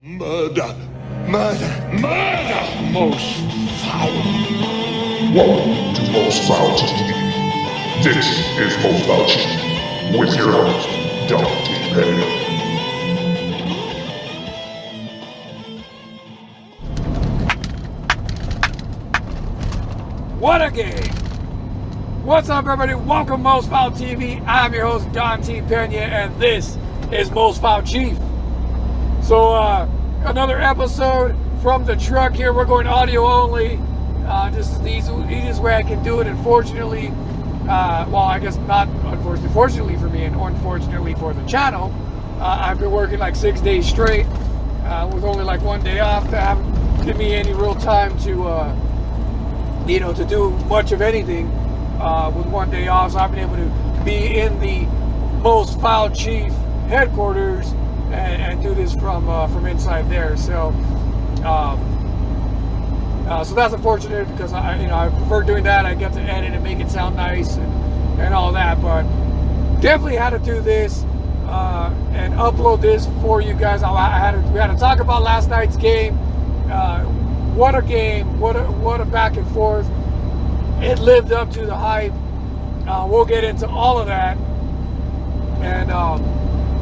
Murder! Murder! Murder! Most Foul. Welcome to Most Foul TV. This is Most Foul TV with your host, Dante Petty. What a game! What's up, everybody? Welcome, Most Foul TV. I'm your host, Don T. Pena, and this is Most Foul Chief. So, another episode from the truck here. We're going audio only. This is the easiest way I can do it. Unfortunately, well, I guess not unfortunately, fortunately for me and unfortunately for the channel, I've been working like 6 days straight with only like 1 day off. That haven't given me any real time to to do much of anything with 1 day off. So I've been able to be in the Most Foul Chief headquarters and do this from inside there. So so that's unfortunate because I prefer doing that. I get to edit and make it sound nice and all that. But definitely had to do this and upload this for you guys. We had to talk about last night's game. What a game! What a back and forth! It lived up to the hype. We'll get into all of that, and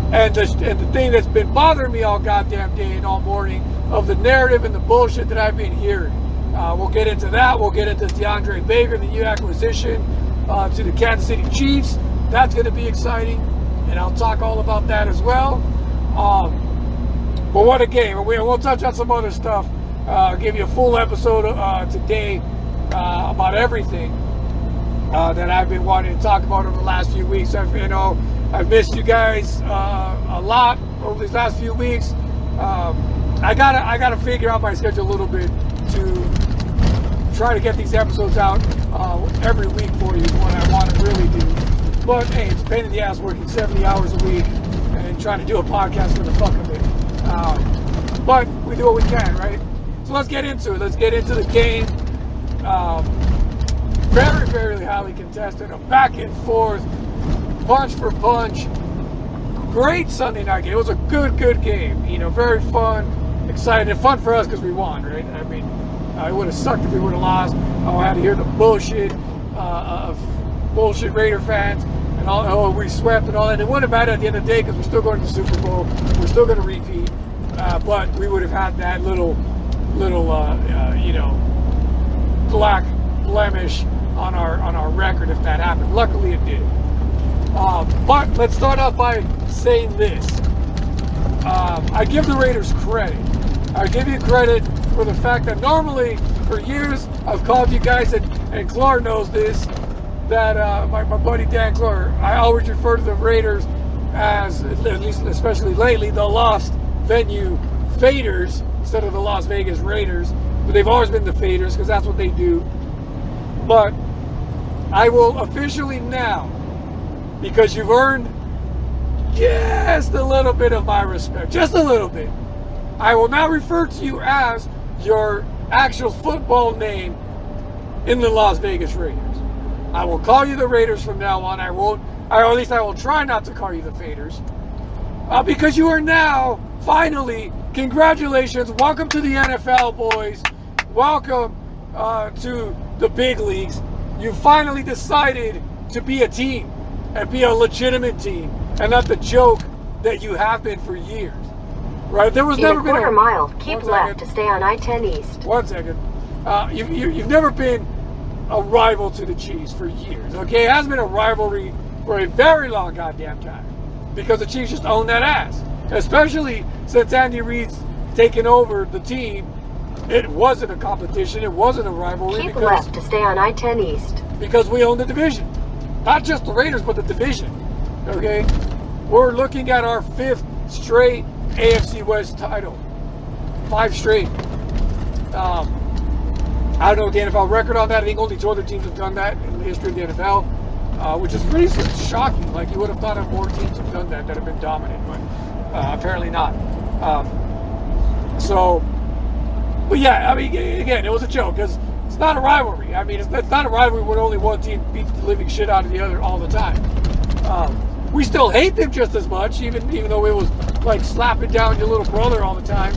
the thing that's been bothering me all goddamn day and all morning of the narrative and the bullshit that I've been hearing. We'll get into that. We'll get into DeAndre Baker, the new acquisition to the Kansas City Chiefs. That's going to be exciting, and I'll talk all about that as well. But what a game! We'll touch on some other stuff. I'll give you a full episode today about everything that I've been wanting to talk about over the last few weeks. I've missed you guys a lot over these last few weeks. I gotta figure out my schedule a little bit to try to get these episodes out every week for you. What I want to really do. But hey, it's a pain in the ass working 70 hours a week and trying to do a podcast for the fuck of it. But we do what we can, right? So let's get into it. Let's get into the game. Very, very highly contested. A back and forth, punch for punch. Great Sunday night game. It was a good game. Very fun, exciting, and fun for us because we won, right? I mean, it would have sucked if we would have lost. I had to hear the bullshit of bullshit Raider fans and all. Oh, we swept and all that. It wouldn't matter at the end of the day because we're still going to the Super Bowl. We're still going to repeat, but we would have had that little black blemish on our record if that happened. Luckily it did. But let's start off by saying this. I give the Raiders credit. I give you credit for the fact that normally for years I've called you guys, and Clark knows this, that my buddy Dan Clark, I always refer to the Raiders as, at least especially lately, the Lost Venue Faders instead of the Las Vegas Raiders. But they've always been the Faders because that's what they do. But I will officially now, because you've earned just a little bit of my respect, just a little bit, I will now refer to you as your actual football name in the Las Vegas Raiders. I will call you the Raiders from now on. I will try not to call you the Faders. Because you are now, finally, congratulations, welcome to the NFL, boys. Welcome to the big leagues. You finally decided to be a team and be a legitimate team and not the joke that you have been for years. Right? There was never been a quarter mile. Keep left to stay on I-10 East. 1 second. You've never been a rival to the Chiefs for years. Okay, it hasn't been a rivalry for a very long goddamn time because the Chiefs just own that ass. Especially since Andy Reid's taken over the team. It wasn't a competition. It wasn't a rivalry. Keep left to stay on I-10 East. Because we own the division. Not just the Raiders, but the division. Okay? We're looking at our 5th straight AFC West title. 5 straight. I don't know what the NFL record on that. I think only 2 other teams have done that in the history of the NFL, which is pretty shocking. Like, you would have thought of more teams have done that have been dominant, but apparently not. But yeah, I mean, again, it was a joke because it's not a rivalry. I mean, it's not a rivalry when only one team beats the living shit out of the other all the time. We still hate them just as much, even though it was like slapping down your little brother all the time.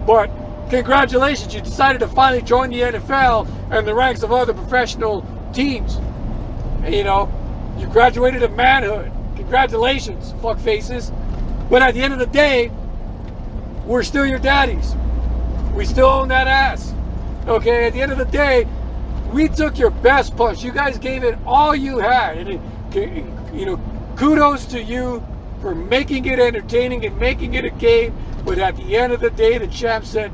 But congratulations, you decided to finally join the NFL and the ranks of other professional teams. And, you know, you graduated to manhood. Congratulations, fuck faces. But at the end of the day, we're still your daddies. We still own that ass. Okay, at the end of the day, we took your best punch. You guys gave it all you had. And, you know, kudos to you for making it entertaining and making it a game. But at the end of the day, the champ said,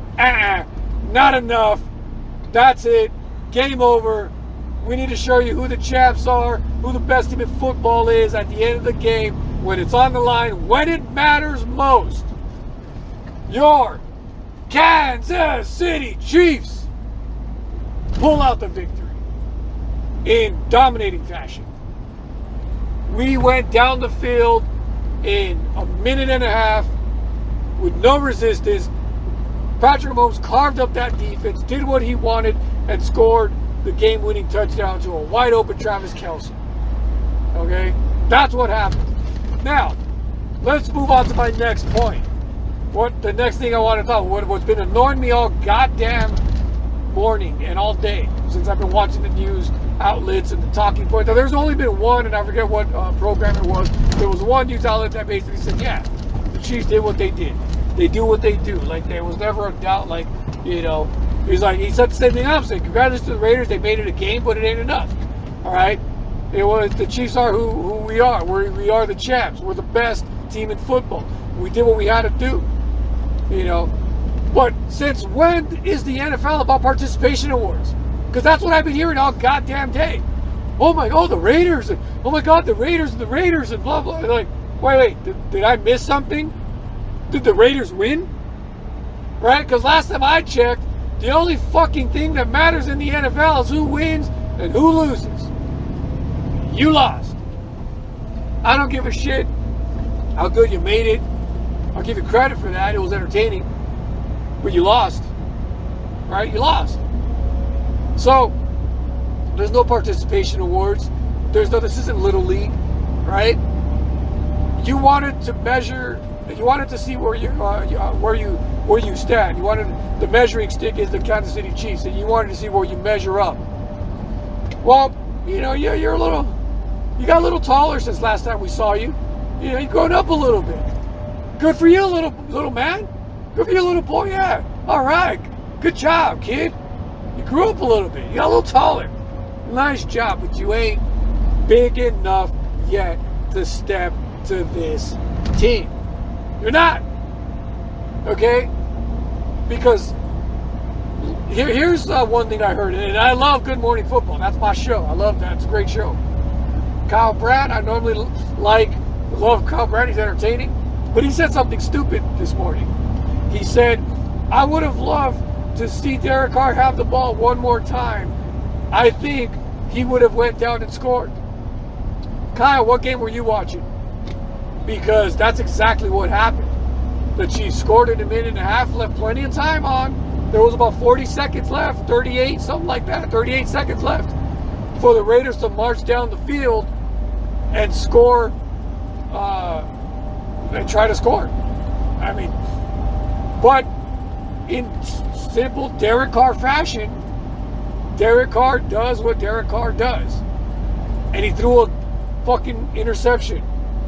not enough. That's it. Game over. We need to show you who the champs are, who the best team in football is at the end of the game, when it's on the line, when it matters most. Your Kansas City Chiefs pull out the victory in dominating fashion. We went down the field in a minute and a half with no resistance. Patrick Mahomes carved up that defense, did what he wanted, and scored the game-winning touchdown to a wide-open Travis Kelce. Okay? That's what happened. Now, let's move on to my next point. The next thing I want to talk about, what's been annoying me all goddamn morning and all day since I've been watching the news outlets and the talking points. Now, there's only been one, and I forget what program it was. There was one news outlet that basically said, yeah, the Chiefs did what they did. They do what they do. Like, there was never a doubt, like, you know, he said the same thing I'm saying. Congratulations to the Raiders. They made it a game, but it ain't enough. All right? The Chiefs are who we are. We are the champs. We're the best team in football. We did what we had to do. You know? But since when is the NFL about participation awards? Because that's what I've been hearing all goddamn day. Oh my God, the Raiders. And, oh my God, the Raiders and blah, blah. And like, wait. Did I miss something? Did the Raiders win? Right? Because last time I checked, the only fucking thing that matters in the NFL is who wins and who loses. You lost. I don't give a shit how good you made it. I'll give you credit for that. It was entertaining. But you lost. Right? You lost. So, there's no participation awards. This isn't Little League. Right? You wanted to measure. You wanted to see where you stand. You wanted the measuring stick is the Kansas City Chiefs, and you wanted to see where you measure up. Well, you know, you got a little taller since last time we saw you. You know, you've grown up a little bit. Good for you, little man. Good for you, little boy. Yeah. All right. Good job, kid. You grew up a little bit. You got a little taller. Nice job, but you ain't big enough yet to step to this team. You're not. Okay? Because here's one thing I heard, and I love Good Morning Football. That's my show. I love that. It's a great show. Kyle Brandt, I normally love Kyle Brandt. He's entertaining. But he said something stupid this morning. He said, I would have loved to see Derek Carr have the ball one more time. I think he would have went down and scored. Kyle, what game were you watching? Because that's exactly what happened. The Chiefs scored in a minute and a half, left plenty of time on. There was about 40 seconds left, 38, something like that, 38 seconds left for the Raiders to march down the field and score, and try to score. I mean, but in simple Derek Carr fashion, Derek Carr does what Derek Carr does. And he threw a fucking interception.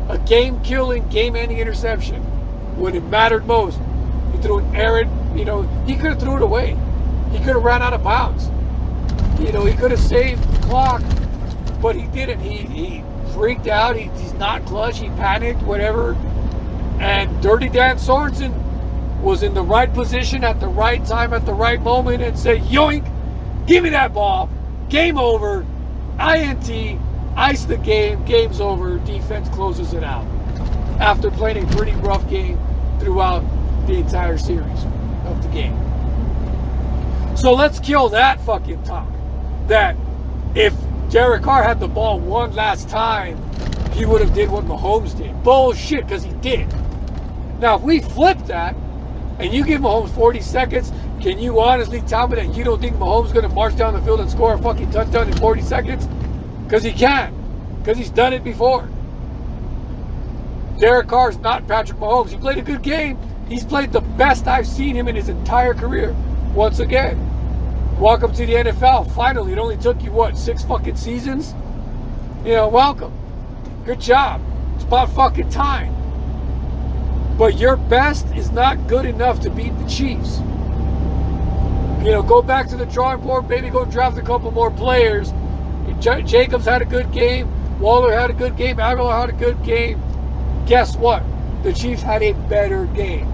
A game-killing, game-ending interception when it mattered most. He threw an errant, you know, he could have threw it away. He could have ran out of bounds. You know, he could have saved the clock, but he didn't. He freaked out. He's not clutch. He panicked, whatever. And Dirty Dan Sorensen was in the right position at the right time at the right moment and said, yoink, give me that ball. Game over. INT. Ice the game. Game's over. Defense closes it out. After playing a pretty rough game throughout the entire series of the game. So let's kill that fucking talk. That if Derek Carr had the ball one last time, he would have did what Mahomes did. Bullshit, because he did. Now, if we flip that, and you give Mahomes 40 seconds, can you honestly tell me that you don't think Mahomes is going to march down the field and score a fucking touchdown in 40 seconds? Because he can. Because he's done it before. Derek Carr's not Patrick Mahomes. He played a good game. He's played the best I've seen him in his entire career. Once again, welcome to the NFL. Finally, it only took you, what, 6 fucking seasons? You know, welcome. Good job. It's about fucking time. But your best is not good enough to beat the Chiefs. You know, go back to the drawing board, maybe go draft a couple more players. Jacobs had a good game. Waller had a good game. Aguilar had a good game. Guess what? The Chiefs had a better game.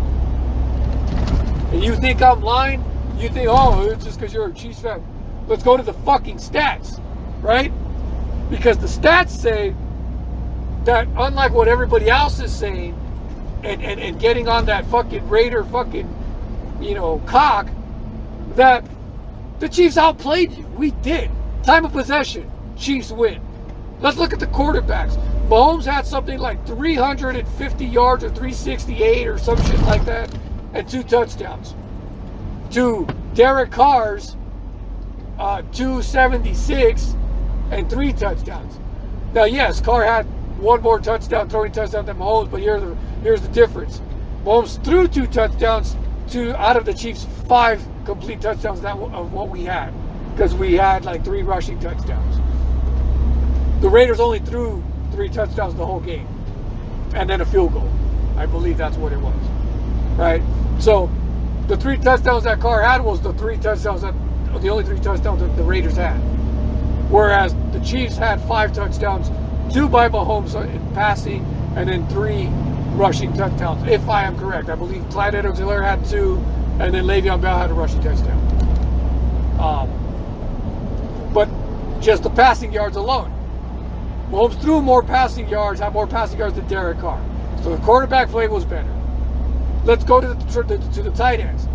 And you think I'm lying? You think, oh, it's just because you're a Chiefs fan. Let's go to the fucking stats, right? Because the stats say that unlike what everybody else is saying and getting on that fucking Raider fucking, you know, cock, that the Chiefs outplayed you. We did. Time of possession, Chiefs win. Let's look at the quarterbacks. Mahomes had something like 350 yards or 368 or some shit like that, and 2 touchdowns. To Derek Carr's 276 and 3 touchdowns. Now, yes, Carr had 1 more touchdown, throwing touchdown than Mahomes, but here's the difference. Mahomes threw 2 touchdowns out of the Chiefs' 5 complete touchdowns of what we had, because we had like 3 rushing touchdowns. The Raiders only threw 3 touchdowns the whole game, and then a field goal. I believe that's what it was, right? So the 3 touchdowns that Carr had was the only 3 touchdowns that the Raiders had, whereas the Chiefs had 5 touchdowns, 2 by Mahomes in passing, and then 3 rushing touchdowns, if I am correct. I believe Clyde Edwards-Helaire had 2, and then Le'Veon Bell had a rushing touchdown. But just the passing yards alone. Mahomes threw more passing yards, had more passing yards than Derek Carr. So the quarterback play was better. Let's go to the tight ends.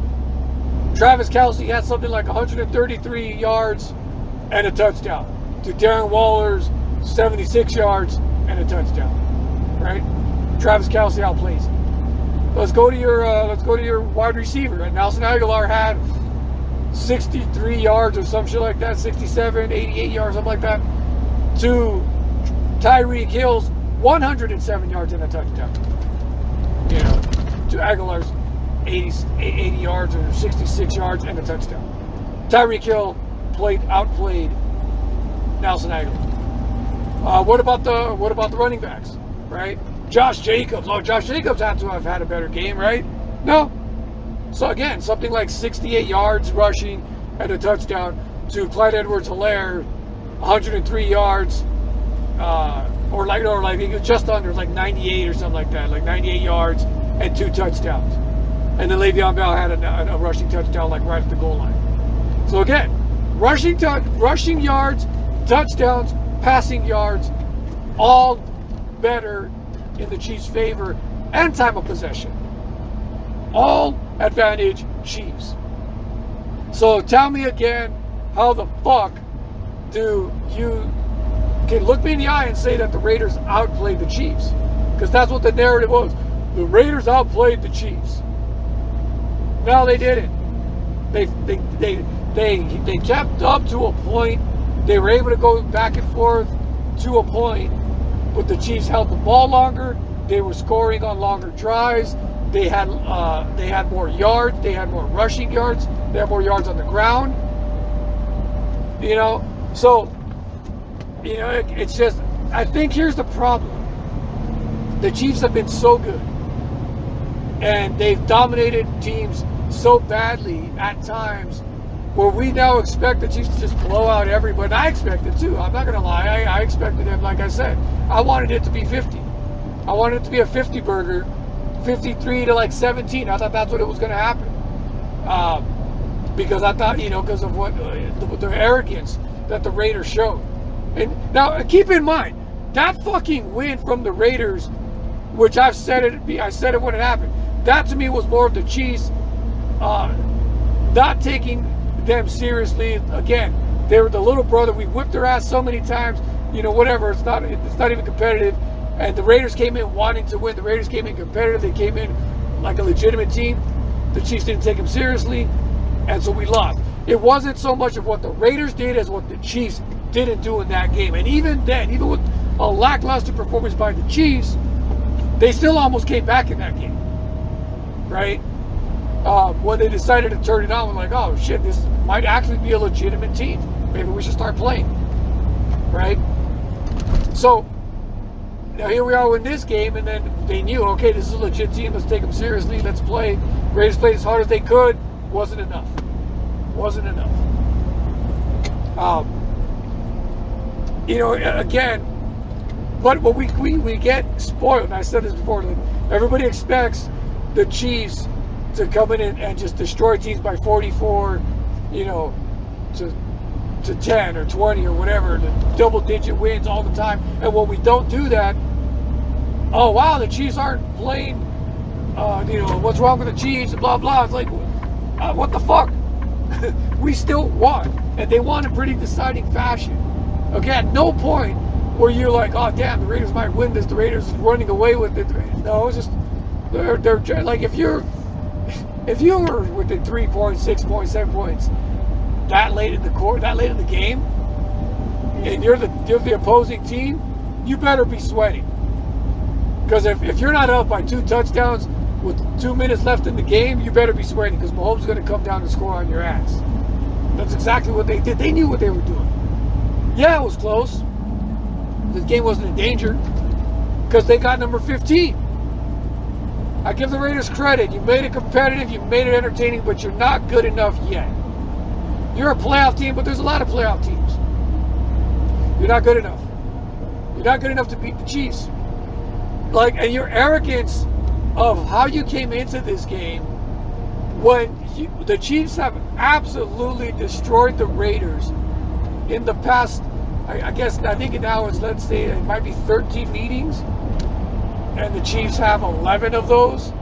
Travis Kelce had something like 133 yards and a touchdown, to Darren Waller's 76 yards and a touchdown. Right? Travis Kelce outplays him. Let's go to your wide receiver. And Nelson Aguilar had 63 yards or some shit like that, 67, 88 yards, something like that, to Tyreek Hill's 107 yards and a touchdown. You know, to Aguilar's 80 yards or 66 yards and a touchdown. Tyreek Hill outplayed Nelson Aguilar. What about the running backs, right? Josh Jacobs. Oh, Josh Jacobs had to have had a better game, right? No. So again, something like 68 yards rushing and a touchdown to Clyde Edwards-Helaire, 103 yards, or like just under, like 98 or something like that, like 98 yards and 2 touchdowns. And then Le'Veon Bell had a rushing touchdown, like right at the goal line. So again, rushing yards, touchdowns, passing yards, all better in the Chiefs' favor, and time of possession. All advantage Chiefs. So tell me again, how the fuck do you can look me in the eye and say that the Raiders outplayed the Chiefs? Because that's what the narrative was. The Raiders outplayed the Chiefs. No, they didn't. They kept up to a point. They were able to go back and forth to a point, but the Chiefs held the ball longer. They were scoring on longer drives. They had more yards. They had more rushing yards. They had more yards on the ground. You know, so you know it's just. I think here's the problem. The Chiefs have been so good, and they've dominated teams so badly at times, where we now expect the Chiefs to just blow out everybody. I expected too. I'm not gonna lie. I expected them. Like I said, I wanted it to be 50. I wanted it to be a 50 burger, 53 to like 17. I thought that's what it was gonna happen. Because I thought, you know, because of what the arrogance that the Raiders showed. And now keep in mind that fucking win from the Raiders, which I said it when it happened. That to me was more of the Chiefs not taking them seriously. Again, they were the little brother. We whipped their ass so many times. You know, whatever. It's not even competitive. And the Raiders came in wanting to win. The Raiders came in competitive. They came in like a legitimate team. The Chiefs didn't take them seriously, and so we lost. It wasn't so much of what the Raiders did as what the Chiefs didn't do in that game. And even then, even with a lackluster performance by the Chiefs, They still almost came back in that game, right? When they decided to turn it on, we're like, oh shit, this might actually be a legitimate team. Maybe we should start playing, right? So now here we are in this game, and then they knew, okay, this is a legit team. Let's take them seriously. Let's play. Raiders played as hard as they could. Wasn't enough. Wasn't enough. Again, but we get spoiled. And I said this before. Like, everybody expects the Chiefs to come in and just destroy teams by 44, to 10 or 20 or whatever, the double-digit wins all the time. And when we don't do that, oh wow, the Chiefs aren't playing. What's wrong with the Chiefs? And blah blah. It's like, what the fuck? We still won, and they won in pretty deciding fashion. Okay, at no point where you're like, oh damn, the Raiders might win this. The Raiders is running away with it. No, it's just they're like if you were within 3 points, 6 points, 7 points that late in the game, and you're the opposing team, you better be sweating. Because if you're not up by 2 touchdowns with 2 minutes left in the game, you better be sweating, because Mahomes is going to come down and score on your ass. That's exactly what they did. They knew what they were doing. Yeah, it was close. The game wasn't in danger because they got number 15. I give the Raiders credit. You made it competitive, you made it entertaining, but you're not good enough yet. You're a playoff team, but there's a lot of playoff teams. You're not good enough. You're not good enough to beat the Chiefs. And your arrogance of how you came into this game, when the Chiefs have absolutely destroyed the Raiders in the past, I think now it's, let's say, it might be 13 meetings, and the Chiefs have 11 of those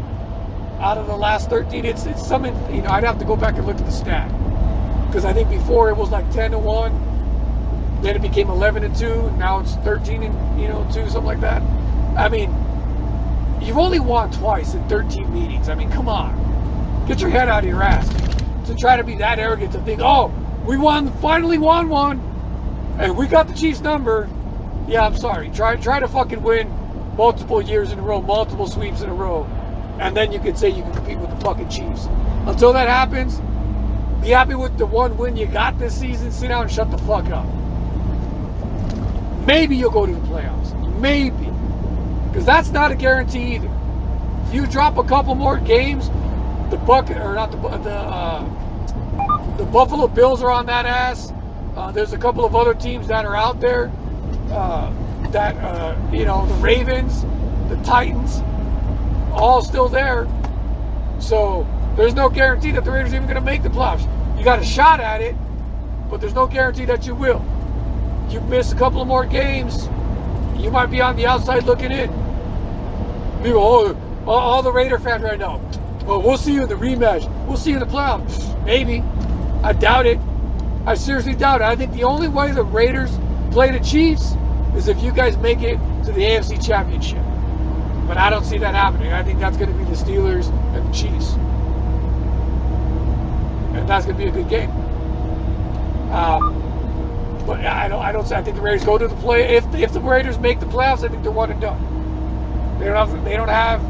out of the last 13. It's something, I'd have to go back and look at the stat, because I think before it was like 10-1, then it became 11-2, and now it's 13-2, something like that. I mean, you've only won twice in 13 meetings. I mean, come on. Get your head out of your ass. To try to be that arrogant to think, oh, we finally won one, and we got the Chiefs number. Yeah, I'm sorry. Try to fucking win multiple years in a row, multiple sweeps in a row, and then you can say you can compete with the fucking Chiefs. Until that happens, be happy with the one win you got this season. Sit down and shut the fuck up. Maybe you'll go to the playoffs. Maybe. Because that's not a guarantee either. If you drop a couple more games, the Buffalo Bills are on that ass. There's a couple of other teams that are out there. The Ravens, the Titans, all still there. So there's no guarantee that the Raiders are even going to make the playoffs. You got a shot at it, but there's no guarantee that you will. You miss a couple of more games, you might be on the outside looking in. People, all the Raider fans right now, well, we'll see you in the rematch. We'll see you in the playoffs. Maybe. I doubt it. I seriously doubt it. I think the only way the Raiders play the Chiefs is if you guys make it to the AFC Championship. But I don't see that happening. I think that's going to be the Steelers and the Chiefs. And that's going to be a good game. But I think the Raiders go to the play. If the Raiders make the playoffs, I think they're one and done. They don't have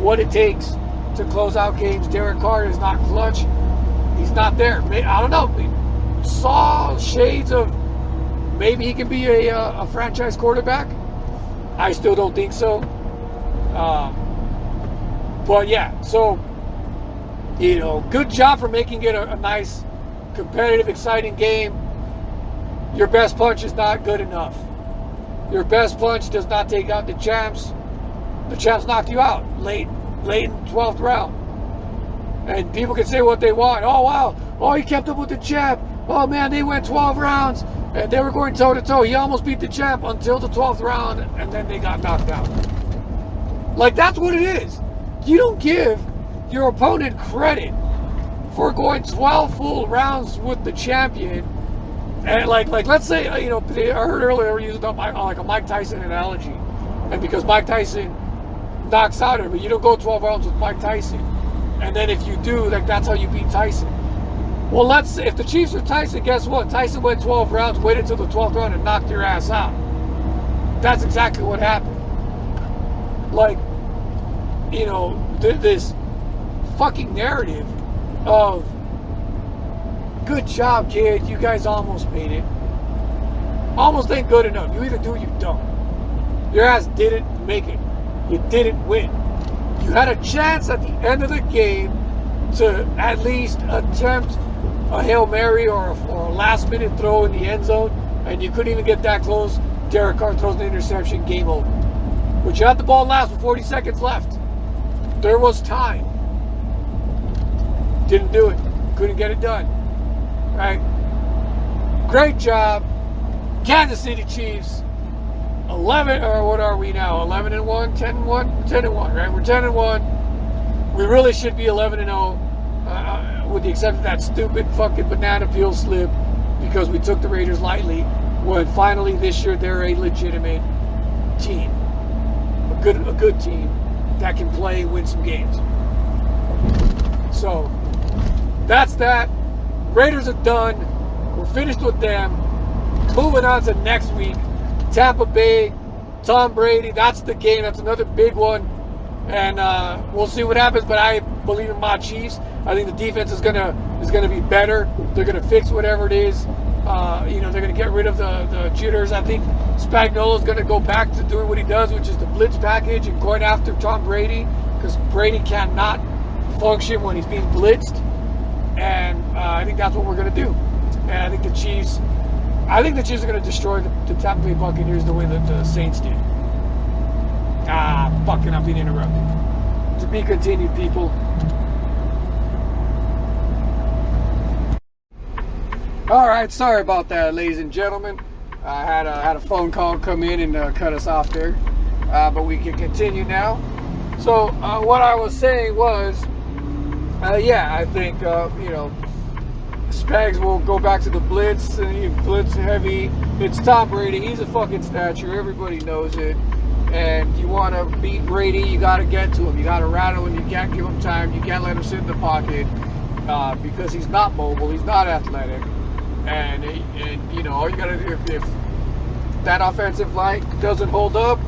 what it takes to close out games. Derek Carr is not clutch. He's not there. I don't know. We saw shades of maybe he can be a franchise quarterback. I still don't think so. But yeah, so good job for making it a nice, competitive, exciting game. Your best punch is not good enough. Your best punch does not take out the champs. The champs knocked you out late in the 12th round. And people can say what they want. Oh, wow. Oh, he kept up with the champ. Oh, man, they went 12 rounds. And they were going toe-to-toe. He almost beat the champ until the 12th round. And then they got knocked out. That's what it is. You don't give your opponent credit for going 12 full rounds with the champion. And let's say, I heard earlier using a Mike Tyson analogy. And because Mike Tyson knocks out everybody, you don't go 12 rounds with Mike Tyson. And then if you do, that's how you beat Tyson. Well, if the Chiefs are Tyson, guess what? Tyson went 12 rounds, waited till the 12th round, and knocked your ass out. That's exactly what happened. this fucking narrative of good job, kid, you guys almost made it. Almost ain't good enough. You either do or you don't. Your ass didn't make it. You didn't win. You had a chance at the end of the game to at least attempt a Hail Mary or a last minute throw in the end zone, and you couldn't even get that close. Derek Carr throws an interception, game over. But you had the ball last with 40 seconds left. There was time. Didn't do it. Couldn't get it done. Right? Great job. Kansas City Chiefs. 11, or what are we now? 11-1, 10-1, 10-1, right? We're 10-1. We really should be 11-0, with the exception of that stupid fucking banana peel slip, because we took the Raiders lightly. When finally this year they're a legitimate team, a good team that can play, win some games. So that's that. Raiders are done. We're finished with them. Moving on to next week. Tampa Bay, Tom Brady, that's the game. That's another big one. And we'll see what happens, but I believe in my Chiefs. I think the defense is gonna be better. They're gonna fix whatever it is. They're gonna get rid of the jitters. I think Spagnuolo's gonna go back to doing what he does, which is the blitz package and going after Tom Brady, because Brady cannot function when he's being blitzed. And I think that's what we're gonna do. And I think the Chiefs are going to destroy the Tampa Bay Buccaneers the way that the Saints did. Fucking, I'm being interrupted. To be continued, people. All right, sorry about that, ladies and gentlemen. I had a phone call come in and cut us off there, but we can continue now. So what I was saying was, I think Spags will go back to the blitz, and he blitz heavy. It's Tom Brady. He's a fucking statue. Everybody knows it. And you want to beat Brady, you got to get to him. You got to rattle him. You can't give him time. You can't let him sit in the pocket because he's not mobile. He's not athletic. And all you got to do, if that offensive line doesn't hold up,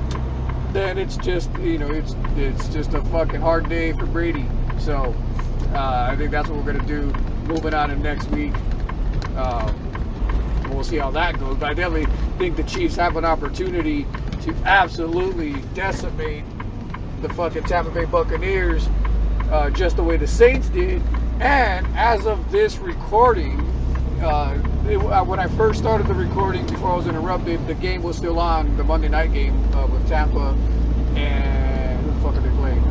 then it's just it's just a fucking hard day for Brady. So I think that's what we're gonna do. Moving on to next week. We'll see how that goes. But I definitely think the Chiefs have an opportunity to absolutely decimate the fucking Tampa Bay Buccaneers just the way the Saints did. And as of this recording, when I first started the recording before I was interrupted, the game was still on, the Monday night game with Tampa and who the fuck are they playing?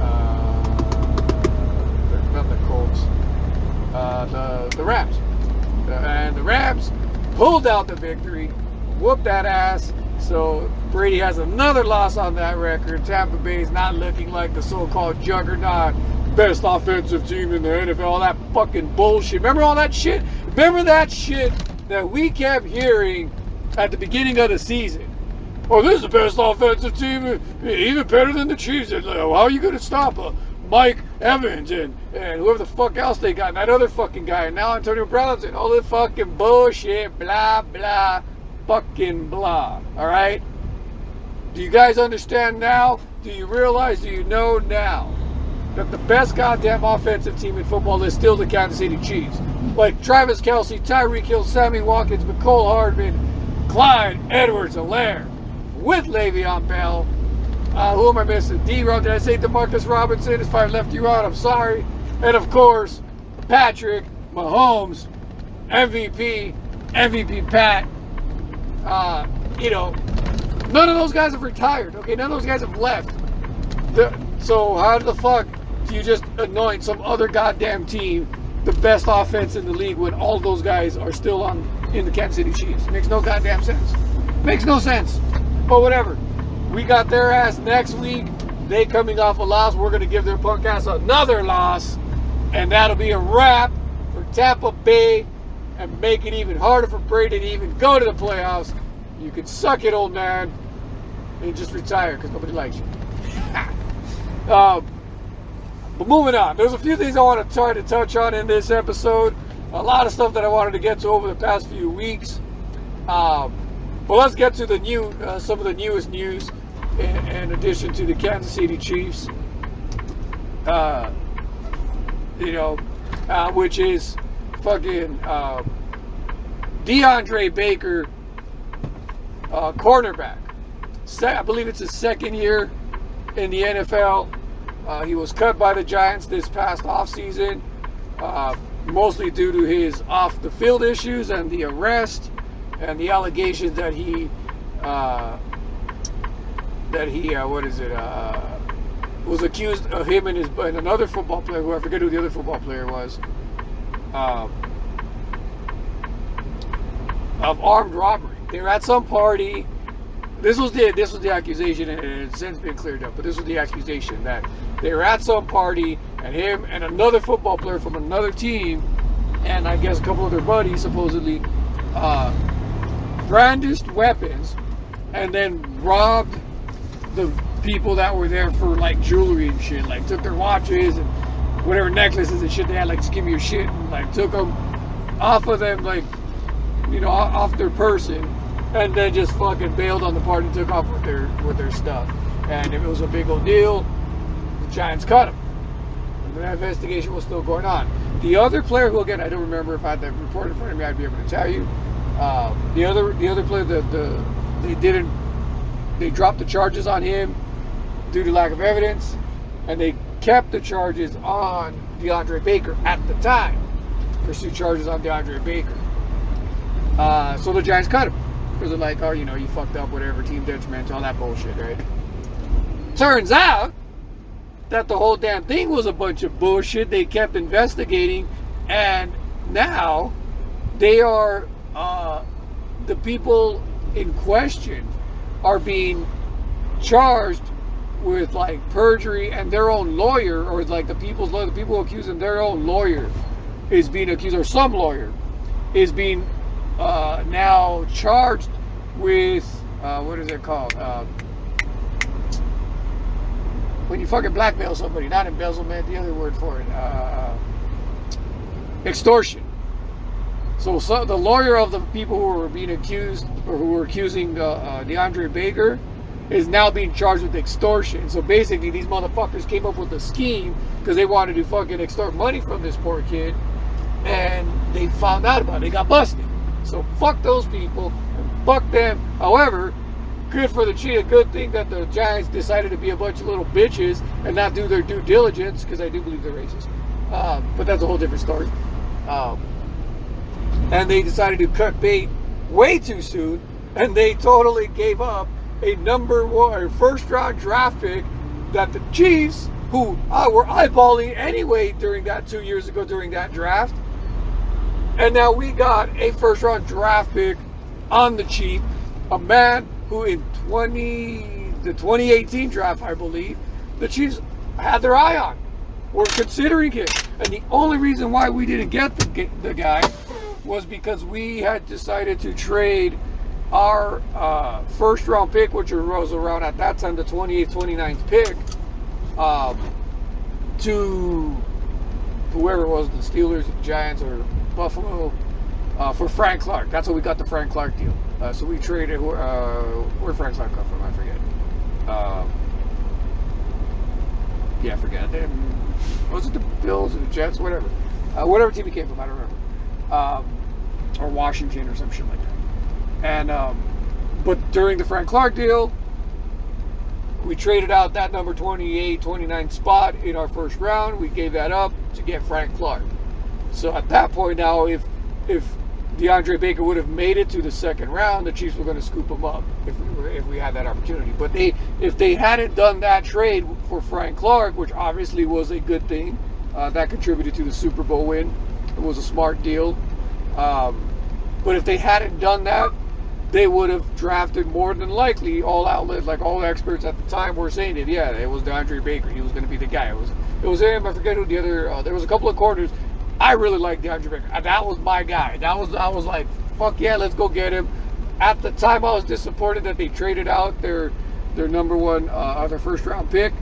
Not the Colts. The Rams. And the Rams pulled out the victory, whooped that ass. So Brady has another loss on that record. Tampa Bay is not looking like the so-called juggernaut, best offensive team in the NFL. All that fucking bullshit. Remember all that shit? Remember that shit that we kept hearing at the beginning of the season? Oh, this is the best offensive team, even better than the Chiefs. How are you going to stop Mike Evans and whoever the fuck else they got, and that other fucking guy, and now Antonio Brown's and all the fucking bullshit, blah, blah, fucking blah. All right? Do you guys understand now? Do you realize, do you know now that the best goddamn offensive team in football is still the Kansas City Chiefs? Like Travis Kelce, Tyreek Hill, Sammy Watkins, McCole Hardman, Clyde Edwards-Helaire, with Le'Veon Bell. Who am I missing? D-Rob, did I say DeMarcus Robinson? If I left you out, I'm sorry. And of course, Patrick Mahomes, MVP Pat. None of those guys have retired, okay? None of those guys have left. So how the fuck do you just anoint some other goddamn team the best offense in the league when all those guys are still in the Kansas City Chiefs? Makes no goddamn sense. Makes no sense. But whatever. We got their ass next week. They coming off a loss. We're going to give their punk ass another loss. And that'll be a wrap for Tampa Bay and make it even harder for Brady to even go to the playoffs. You can suck it, old man, and just retire because nobody likes you. But moving on. There's a few things I want to try to touch on in this episode. A lot of stuff that I wanted to get to over the past few weeks. But let's get to some of the newest news in addition to the Kansas City Chiefs. which is fucking DeAndre Baker, cornerback. I believe it's his second year in the NFL. He was cut by the Giants this past offseason, mostly due to his off-the-field issues and the arrest and the allegations that he was accused of him and another football player, who I forget who the other football player was, of armed robbery. They were at some party. This was the accusation, and it's since been cleared up. But this was the accusation that they were at some party, and him and another football player from another team, and I guess a couple of their buddies supposedly, brandished weapons, and then robbed the people that were there for like jewelry and shit. Like took their watches and whatever necklaces and shit they had. Like just give me your shit, and like took them off of them, like off their person. And then just fucking bailed on the party and took off with their stuff. And if it was a big old deal, the Giants cut him. And the investigation was still going on. The other player, who again I don't remember, if I had the report in front of me, I'd be able to tell you. The other player that they dropped the charges on him due to lack of evidence, and they kept the charges on DeAndre Baker at the time. Pursued charges on DeAndre Baker. So the Giants cut him. Because they're like, oh, you fucked up, whatever, team detriment, all that bullshit, right? Turns out that the whole damn thing was a bunch of bullshit. They kept investigating, and now they are, the people in question are being charged with like perjury, and their own lawyer, or like the people who accuse them, their own lawyer is being accused, or some lawyer is being now charged with what is it called? When you fucking blackmail somebody, not embezzlement, the other word for it, extortion. So the lawyer of the people who were being accused, or who were accusing DeAndre Baker, is now being charged with extortion. So basically, these motherfuckers came up with a scheme because they wanted to fucking extort money from this poor kid, and they found out about it. They got busted. So fuck those people and fuck them. However, good for the Chiefs. Good thing that the Giants decided to be a bunch of little bitches and not do their due diligence, because I do believe they're racist. But that's a whole different story. And they decided to cut bait way too soon, and they totally gave up a first round draft pick that the Chiefs, who were eyeballing anyway during that 2 years ago during that draft. And now we got a first round draft pick on the cheap, a man who in the 2018 draft, I believe, the Chiefs had their eye on, were considering him. And the only reason why we didn't get the guy was because we had decided to trade our first round pick, which was around at that time the 28th, 29th pick, to whoever it was, the Steelers, the Giants, or Buffalo, for Frank Clark. That's how we got the Frank Clark deal. So we traded, where Frank Clark come from, I forget. I forget. Was it the Bills or the Jets? Whatever. Whatever team he came from, I don't remember. Or Washington or some shit like that. And but during the Frank Clark deal, we traded out that number 28, 29 spot in our first round. We gave that up to get Frank Clark. So at that point now, if DeAndre Baker would have made it to the second round, the Chiefs were going to scoop him up if we had that opportunity. But if they hadn't done that trade for Frank Clark, which obviously was a good thing, that contributed to the Super Bowl win. It was a smart deal. But if they hadn't done that, they would have drafted, more than likely, all outlets, like all experts at the time were saying it. Yeah, it was DeAndre Baker. He was going to be the guy. It was him. I forget who the other. There was a couple of corners. I really liked DeAndre Baker. That was my guy. I was like, fuck yeah, let's go get him. At the time, I was disappointed that they traded out their number one, their first round pick.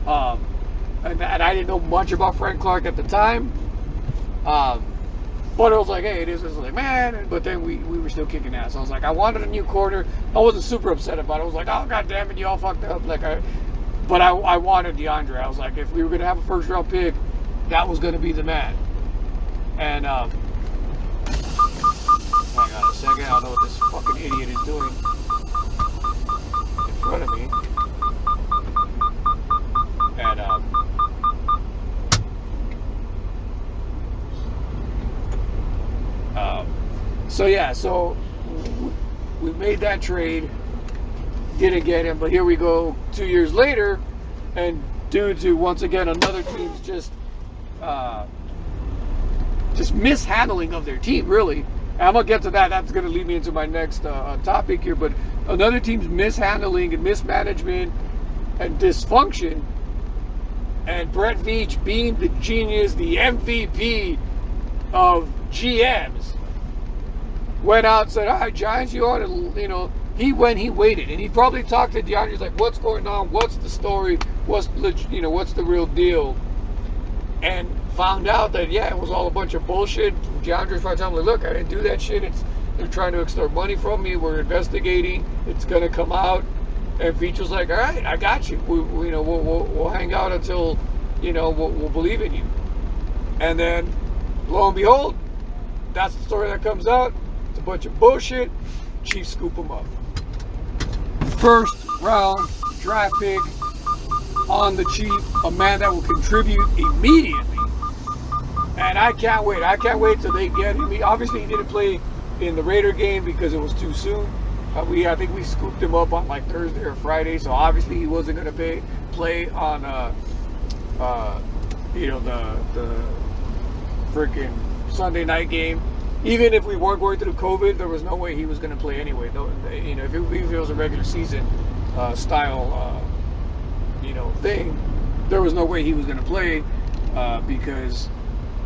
And I didn't know much about Frank Clark at the time. But I was like, hey, it is. I was like, man. But then we were still kicking ass. I was like, I wanted a new corner. I wasn't super upset about it. I was like, oh, god damn it, you all fucked up. But But I wanted DeAndre. I was like, if we were going to have a first round pick, that was going to be the man. And hang on a second. I don't know what this fucking idiot is doing in front of me. And so yeah, so we made that trade, didn't get him, but here we go 2 years later, and due to once again another team's just mishandling of their team, really. And I'm gonna get to that. That's gonna lead me into my next topic here. But another team's mishandling and mismanagement and dysfunction, and Brett Veach being the genius, the MVP of GMs, went out and said, all right, Giants, you ought to, he waited, and he probably talked to DeAndre. He's like, what's going on? What's the story? What's the real deal? And found out that, yeah, it was all a bunch of bullshit. DeAndre's probably telling me, look, I didn't do that shit. They're trying to extort money from me. We're investigating. It's going to come out. And Veach was like, all right, I got you. We'll hang out until, we'll believe in you. And then, lo and behold, that's the story that comes out. It's a bunch of bullshit. Chiefs scoop them up. First round draft pick on the cheap, a man that will contribute immediately. And I can't wait. I can't wait till they get him. Obviously, he didn't play in the Raider game because it was too soon. I think we scooped him up on like Thursday or Friday, so obviously he wasn't going to play on the freaking Sunday night game. Even if we weren't going through COVID, there was no way he was going to play anyway. No, if it was a regular season style thing, there was no way he was going to play because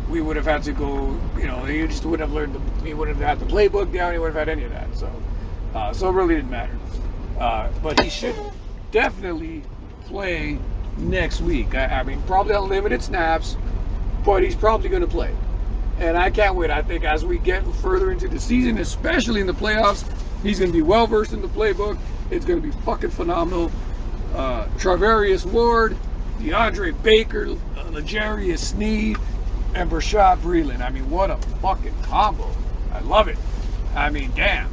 we would have had to go. He just wouldn't have learned. He wouldn't have had the playbook down. He wouldn't have had any of that. So it really didn't matter. But he should definitely play next week. I mean, probably on limited snaps, but he's probably going to play. And I can't wait. I think as we get further into the season, especially in the playoffs, he's going to be well versed in the playbook. It's going to be fucking phenomenal. Travarius Ward, DeAndre Baker, L'Jarius Sneed, and Bashaud Breeland. I mean, what a fucking combo. I love it. I mean, damn.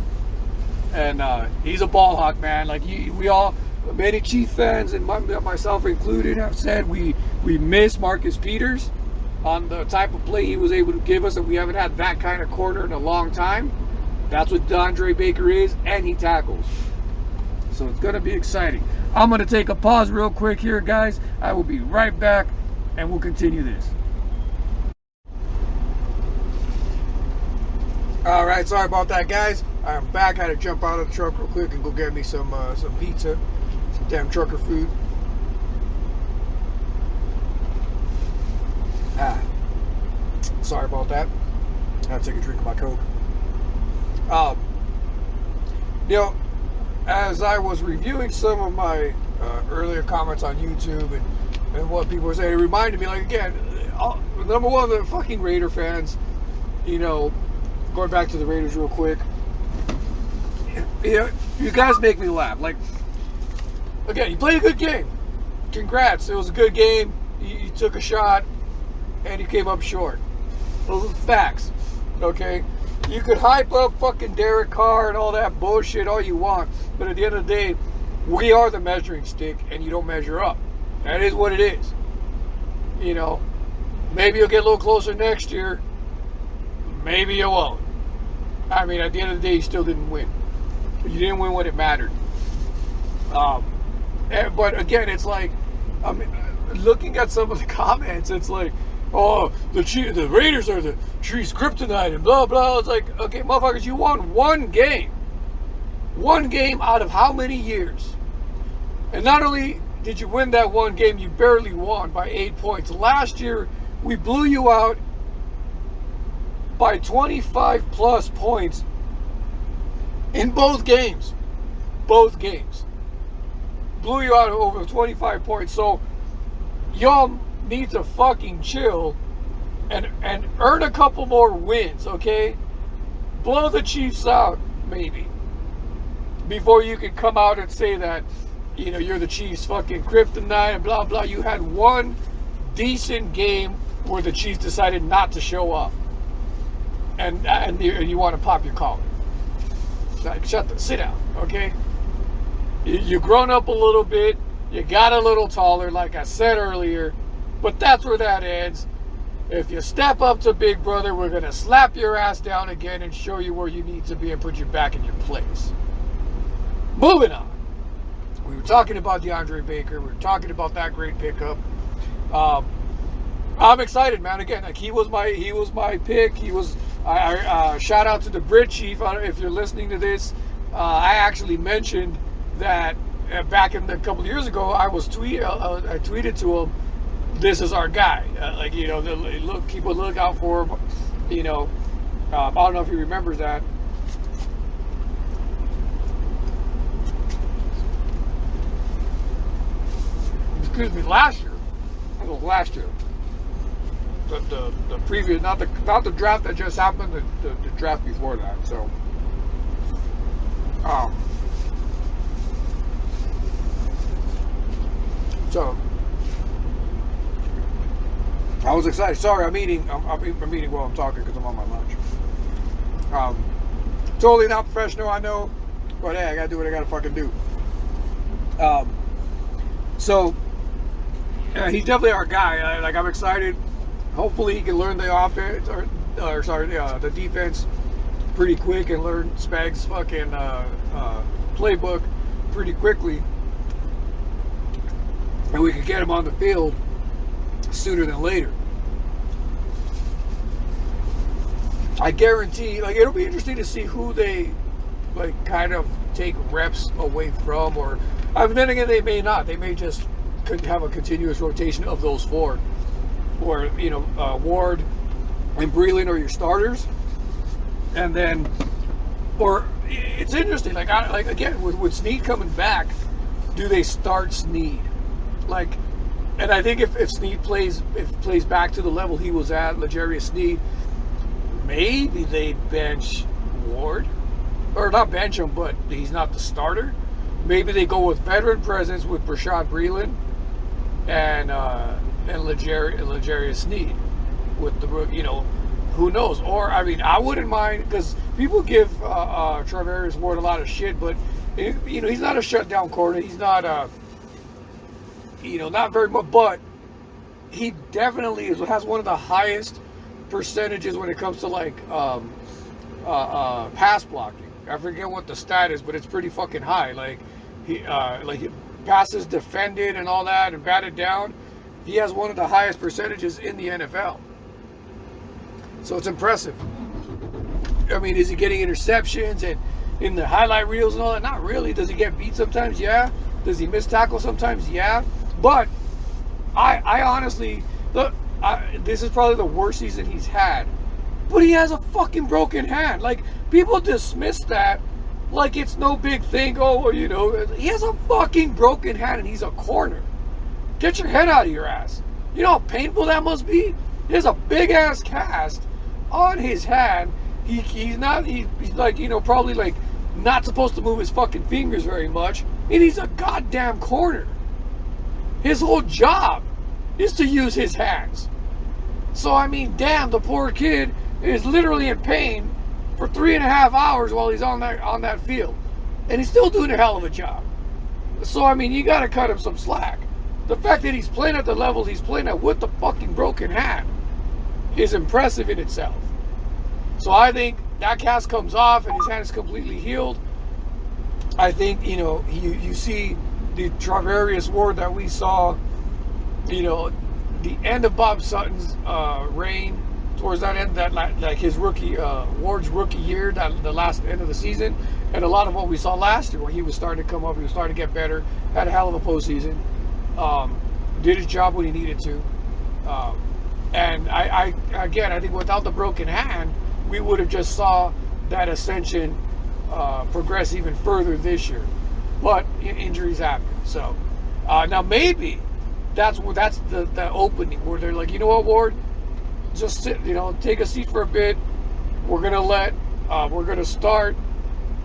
And he's a ball hawk, man. Like we all, many Chief fans and myself included, have said we miss Marcus Peters on the type of play he was able to give us, and we haven't had that kind of corner in a long time. That's what DeAndre Baker is, and he tackles. So it's going to be exciting. I'm going to take a pause real quick here, guys. I will be right back, and we'll continue this. All right, sorry about that, guys. I'm back. I had to jump out of the truck real quick and go get me some pizza, some damn trucker food. Sorry about that. I had to take a drink of my Coke. As I was reviewing some of my earlier comments on YouTube and what people were saying, it reminded me, like, again, number one, the fucking Raider fans, going back to the Raiders real quick, you guys make me laugh. Like, again, you played a good game. Congrats. It was a good game. You took a shot, and you came up short. Those are facts, okay? You could hype up fucking Derek Carr and all that bullshit all you want, but at the end of the day, we are the measuring stick, and you don't measure up. That is what it is. Maybe you'll get a little closer next year. Maybe you won't. I mean, at the end of the day, you still didn't win. You didn't win when it mattered. But again, it's like, looking at some of the comments, it's like, oh, the Raiders are the Chiefs' kryptonite and blah, blah. It's like, okay, motherfuckers, you won one game. One game out of how many years? And not only did you win that one game, you barely won by 8 points. Last year, we blew you out by 25 plus points in both games. Both games. Blew you out over 25 points. So, y'all need to fucking chill and earn a couple more wins, okay? Blow the Chiefs out, maybe, before you can come out and say that, you know, you're the Chiefs' fucking kryptonite and blah, blah. You had one decent game where the Chiefs decided not to show up. And you want to pop your collar. Like, sit down, okay? You've grown up a little bit. You got a little taller, like I said earlier. But that's where that ends. If you step up to Big Brother, we're going to slap your ass down again and show you where you need to be and put you back in your place. Moving on. We were talking about DeAndre Baker. We were talking about that great pickup. I'm excited, man. Again, like he was my pick. He was. Shout out to the Brit Chief. If you're listening to this, I actually mentioned that back in a couple of years ago. I tweeted to him, "This is our guy." Like, you know, keep a lookout for him. You know, I don't know if he remembers that. Excuse me, last year. I think it was last year. The previous, not the draft that just happened, the draft before that. So, I was excited. Sorry, I'm eating while I'm talking because I'm on my lunch. Totally not professional, I know, but hey, I gotta do what I gotta fucking do. So he's definitely our guy. Like, I'm excited. Hopefully he can learn the offense, the defense pretty quick and learn Spag's fucking playbook pretty quickly, and we can get him on the field sooner than later. I guarantee, like, it'll be interesting to see who they like kind of take reps away from, or then again, they may not. They may just have a continuous rotation of those four. Or, you know, Ward and Breland are your starters, and then, or it's interesting. Like again, with Snead coming back, do they start Snead? Like, and I think if Snead plays back to the level he was at, L'Jarius Sneed, maybe they bench Ward, or not bench him, but he's not the starter. Maybe they go with veteran presence with Bashaud Breeland and L'Jarius Sneed with the, you know, who knows? Or, I mean, I wouldn't mind, because people give Charvarius Ward a lot of shit, but, you know, he's not a shutdown corner. He's not you know, not very much, but he definitely has one of the highest percentages when it comes to, like, pass blocking. I forget what the stat is, but it's pretty fucking high. Like, he passes defended and all that and batted down. He has one of the highest percentages in the NFL. So it's impressive. I mean, is he getting interceptions and in the highlight reels and all that? Not really. Does he get beat sometimes? Yeah. Does he miss tackle sometimes? Yeah. But I honestly, look, this is probably the worst season he's had. But he has a fucking broken hand. Like, people dismiss that like it's no big thing. Oh, well, you know, he has a fucking broken hand and he's a corner. Get your head out of your ass. You know how painful that must be? He has a big ass cast on his hand. He's like, you know, probably like not supposed to move his fucking fingers very much. And he's a goddamn corner. His whole job is to use his hands. So, I mean, damn, the poor kid is literally in pain for 3.5 hours while he's on that field. And he's still doing a hell of a job. So, I mean, you got to cut him some slack. The fact that he's playing at the level he's playing at with the fucking broken hand is impressive in itself. So I think that cast comes off and his hand is completely healed. I think, you know, you see the Charvarius Ward that we saw, you know, the end of Bob Sutton's reign, towards that end, that like his rookie, Ward's rookie year, that the last end of the season, and a lot of what we saw last year, where he was starting to come up, he was starting to get better, had a hell of a postseason, did his job when he needed to, and I think without the broken hand, we would have just saw that ascension progress even further this year, but injuries happen. So now maybe that's the opening where they're like, you know what, Ward, just sit, you know, take a seat for a bit. We're gonna start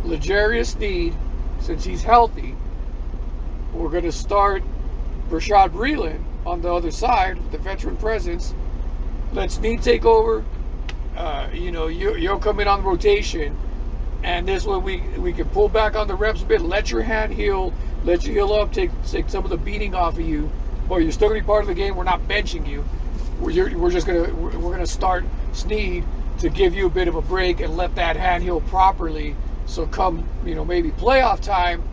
L'Jarius Sneed, since he's healthy, we're going to start Bashaud Breeland on the other side, the veteran presence. Let Snead take over. You'll come in on the rotation, and this way we can pull back on the reps a bit. Let your hand heal. Let you heal up. Take some of the beating off of you. But you're still going to be part of the game. We're not benching you. We're gonna start Snead to give you a bit of a break and let that hand heal properly. So come, maybe playoff time,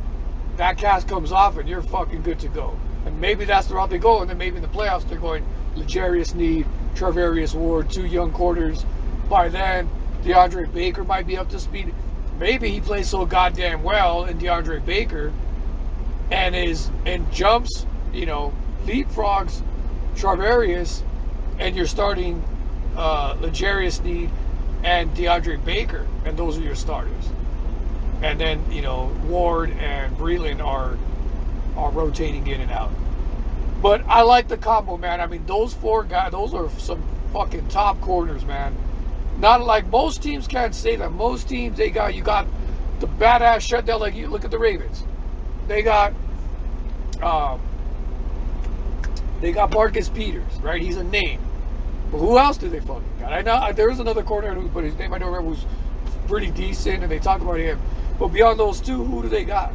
that cast comes off and you're fucking good to go. And maybe that's the route they go. And then maybe in the playoffs they're going L'Jarius Sneed, Charvarius Ward, 2 young corners. By then, DeAndre Baker might be up to speed. Maybe he plays so goddamn well in DeAndre Baker and jumps, leapfrogs Charvarius, and you're starting L'Jarius Sneed and DeAndre Baker, and those are your starters. And then, Ward and Breeland are rotating in and out. But I like the combo, man. I mean, those 4 guys, those are some fucking top corners, man. Not like most teams can't say that. Most teams, you got the badass shutdown. Like, you look at the Ravens. They got Marcus Peters, right? He's a name. But who else do they fucking got? I know there is another corner, but his name I don't remember, who's pretty decent, and they talk about him. But beyond those 2, who do they got?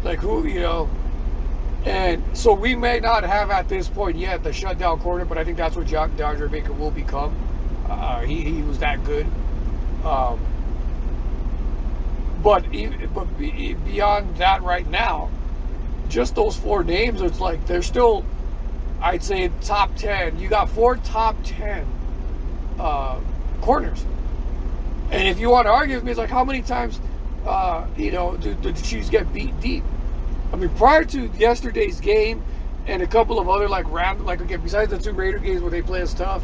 Like, who, And so we may not have at this point yet the shutdown corner, but I think that's what DeAndre Baker will become. He was that good. But beyond that right now, just those 4 names, it's like they're still, I'd say, top 10. You got 4 top 10 corners. And if you want to argue with me, it's like, how many times, do the Chiefs get beat deep? I mean, prior to yesterday's game and a couple of other, again, besides the 2 Raider games where they play us tough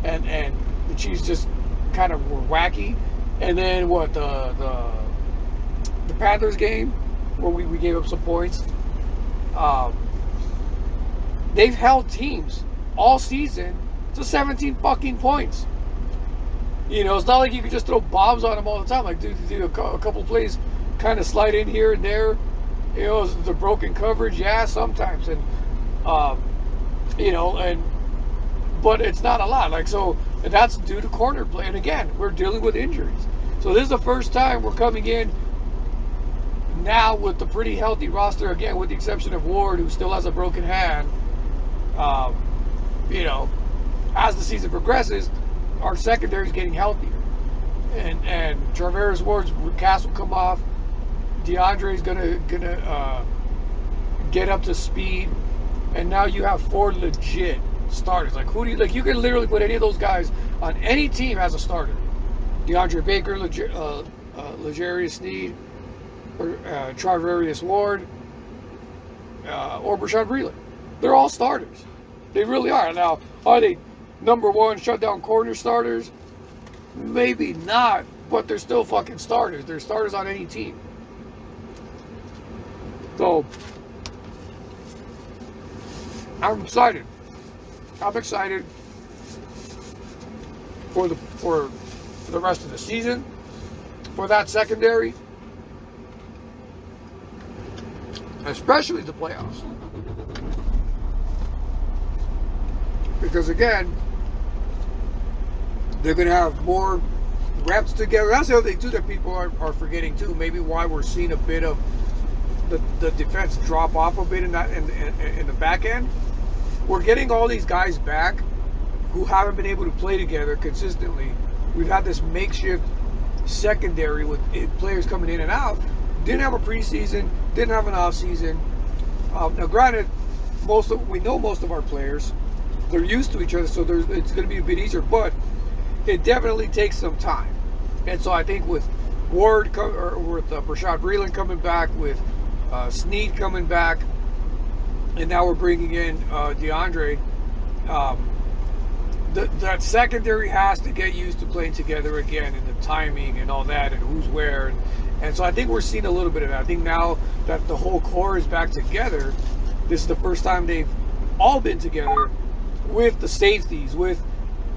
and the Chiefs just kind of were wacky. And then the Panthers game where we gave up some points. They've held teams all season to 17 fucking points. It's not like you can just throw bombs on them all the time. Like, do a couple plays kind of slide in here and there. The broken coverage, yeah, sometimes. And, but it's not a lot. Like, so that's due to corner play. And again, we're dealing with injuries. So this is the first time we're coming in now with a pretty healthy roster, again, with the exception of Ward, who still has a broken hand. As the season progresses, our secondary is getting healthier. And Charvarius Ward's cast will come off. DeAndre's gonna get up to speed, and now you have 4 legit starters. Like, who do you can literally put any of those guys on any team as a starter. DeAndre Baker, L'Jarius Sneed, or Charvarius Ward, or Bashaud Breeland. They're all starters. They really are. Now, are they number 1 shutdown corner starters? Maybe not, but they're still fucking starters. They're starters on any team. So, I'm excited. I'm excited for the rest of the season, for that secondary, especially the playoffs. Because again, they're going to have more reps together. That's the other thing too that people are forgetting too. Maybe why we're seeing a bit of the defense drop off a bit in the back end. We're getting all these guys back who haven't been able to play together consistently. We've had this makeshift secondary with players coming in and out. Didn't have a preseason, didn't have an off season. Now, granted, we know most of our players. They're used to each other, so it's going to be a bit easier. But it definitely takes some time. And so I think with Ward with Bashaud Breeland coming back, with Snead coming back, and now we're bringing in DeAndre. That secondary has to get used to playing together again, and the timing and all that, and who's where. And so I think we're seeing a little bit of that. I think now that the whole core is back together, this is the first time they've all been together with the safeties, with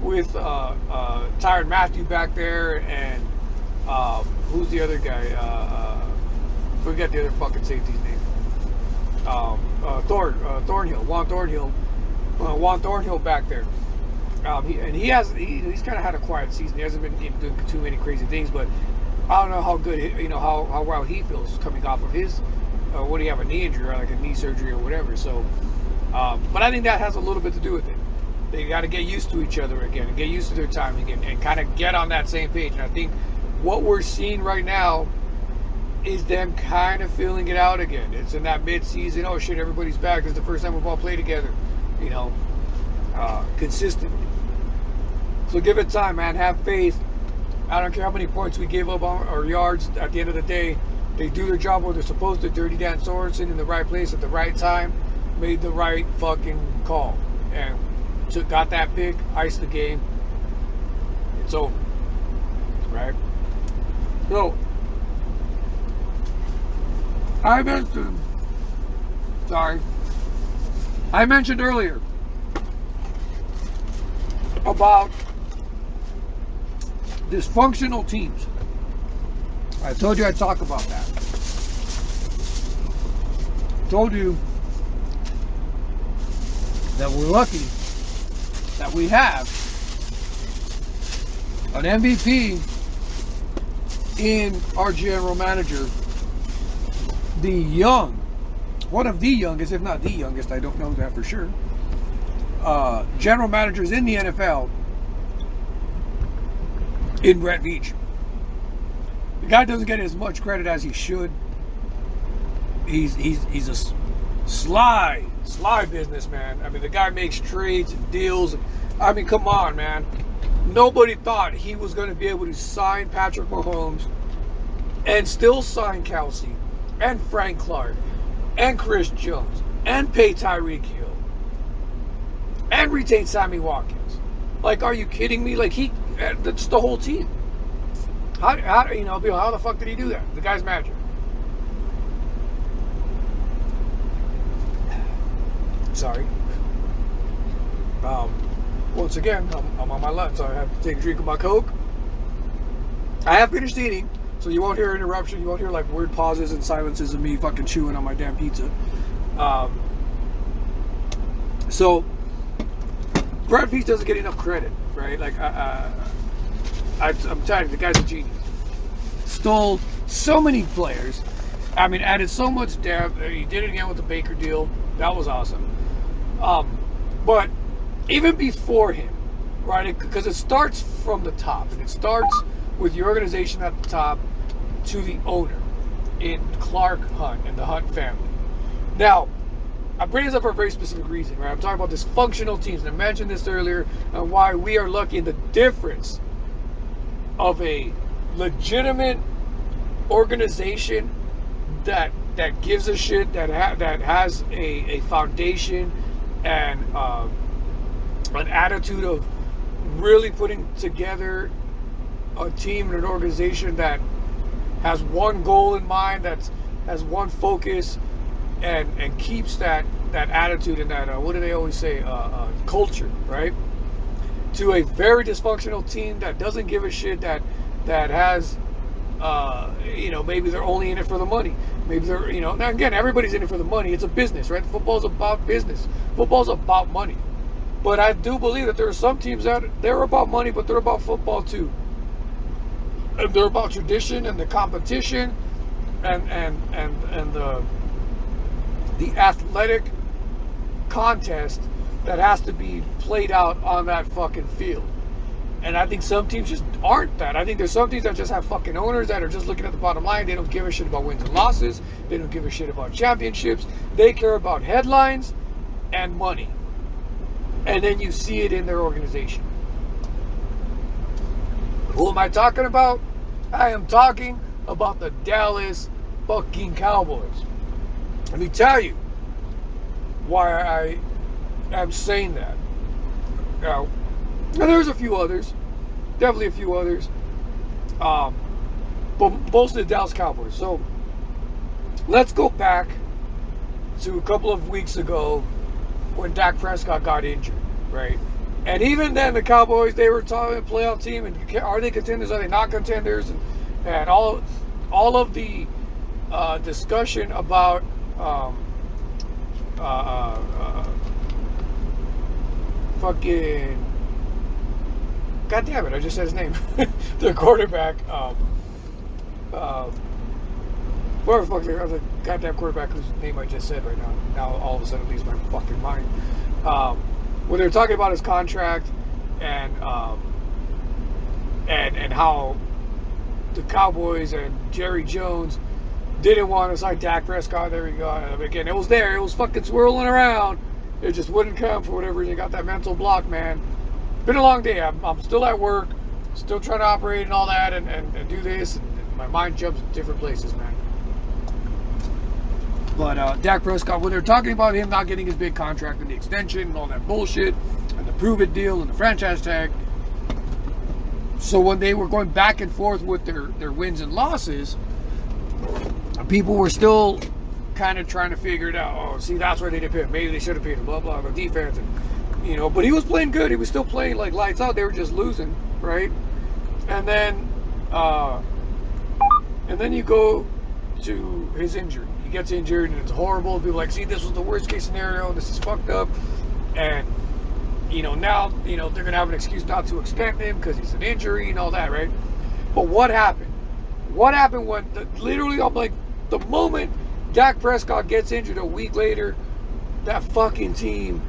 Tyrann Mathieu back there, and who's the other guy? Forget the other fucking safety's name. Thornhill, Juan Thornhill back there. He's kind of had a quiet season. He hasn't been doing too many crazy things, but I don't know how good, how well he feels coming off of his, what do you have, a knee injury or like a knee surgery or whatever. So, but I think that has a little bit to do with it. They got to get used to each other again and get used to their timing and kind of get on that same page. And I think what we're seeing right now is them kind of feeling it out again. It's in that mid-season, oh shit, everybody's back. This is the first time we've all played together, consistently. So give it time, man. Have faith. I don't care how many points we give up on or yards. At the end of the day, they do their job where they're supposed to. Dirty Dan Sorensen in the right place at the right time, made the right fucking call, and got that pick, iced the game. It's over, right? So I mentioned earlier about dysfunctional teams. I told you I'd talk about that. Told you that we're lucky that we have an MVP in our general manager, one of the youngest, if not the youngest, I don't know that for sure, general managers in the NFL, in Brett Veach. The guy doesn't get as much credit as he should. He's a sly businessman. I mean, the guy makes trades and deals. I mean, come on, man. Nobody thought he was going to be able to sign Patrick Mahomes and still sign Kelsey and Frank Clark and Chris Jones and pay Tyreek Hill and retain Sammy Watkins. Like, are you kidding me? Like, that's the whole team. How the fuck did he do that? The guy's magic. Sorry. Once again, I'm on my lunch, so I have to take a drink of my Coke. I have finished eating, so you won't hear interruption. You won't hear like weird pauses and silences of me fucking chewing on my damn pizza. So Brad Veach doesn't get enough credit, right? Like I'm telling you, the guy's a genius. Stole so many players. I mean, added so much depth. He did it again with the Baker deal. That was awesome. But even before him, right? Because it starts from the top, and it starts with your organization at the top to the owner in Clark Hunt and the Hunt family. Now, I bring this up for a very specific reason, right? I'm talking about dysfunctional teams, and I mentioned this earlier, and why we are lucky in the difference of a legitimate organization that gives a shit, that has a foundation and an attitude of really putting together a team and an organization that has one goal in mind, that has one focus, and keeps that attitude and that what do they always say, culture, right? To a very dysfunctional team that doesn't give a shit, that has maybe they're only in it for the money. Maybe they're, now again, everybody's in it for the money. It's a business, right? Football's about business. Football's about money. But I do believe that there are some teams that they're about money, but they're about football too. And they're about tradition and the competition and the athletic contest that has to be played out on that fucking field. And I think some teams just aren't that. I think there's some teams that just have fucking owners that are just looking at the bottom line. They don't give a shit about wins and losses. They don't give a shit about championships. They care about headlines and money. And then you see it in their organization. Who am I talking about? I am talking about the Dallas fucking Cowboys. Let me tell you why I am saying that. Now, there's a few others. Definitely a few others. But mostly the Dallas Cowboys. So, let's go back to a couple of weeks ago when Dak Prescott got injured, right? And even then, the Cowboys, they were talking playoff team, and are they contenders? Are they not contenders? And all of the discussion about fucking, God damn it, I just said his name. The quarterback, whoever the fuck the goddamn quarterback whose name I just said right now. Now all of a sudden it leaves my fucking mind. When they're talking about his contract and how the Cowboys and Jerry Jones didn't want to sign Dak Prescott. There we go. Again, it was there. It was fucking swirling around. It just wouldn't come for whatever reason. Got that mental block, man. Been a long day. I'm still at work, still trying to operate and all that, and do this. And my mind jumps different places, man. But Dak Prescott, when they're talking about him not getting his big contract and the extension and all that bullshit, and the prove it deal and the franchise tag. So when they were going back and forth with their wins and losses, people were still kind of trying to figure it out. Oh, see, that's why they didn't pay him. Maybe they should have paid him. Blah blah. The defense, and but he was playing good. He was still playing like lights out. They were just losing, right? And then you go to his injury. He gets injured and it's horrible. People are like, see, this was the worst case scenario. This is fucked up. And now they're gonna have an excuse not to extend him because he's an injury and all that, right? But what happened? What happened when literally I'm like, the moment Dak Prescott gets injured a week later, that fucking team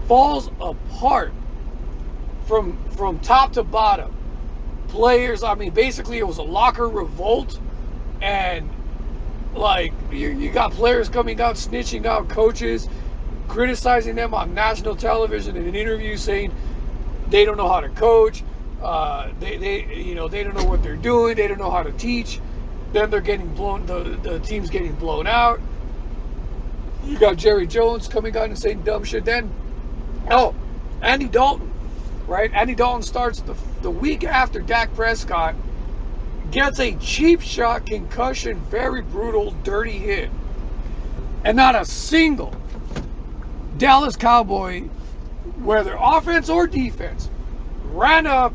falls apart from top to bottom. Players, I mean, basically it was a locker revolt, and like you got players coming out snitching out coaches, criticizing them on national television in an interview, saying they don't know how to coach. They don't know what they're doing. They don't know how to teach. Then they're getting blown. The team's getting blown out. You got Jerry Jones coming out and saying dumb shit. Then, Andy Dalton, right? Andy Dalton starts the week after Dak Prescott gets a cheap shot concussion, very brutal, dirty hit, and not a single Dallas Cowboy, whether offense or defense, ran up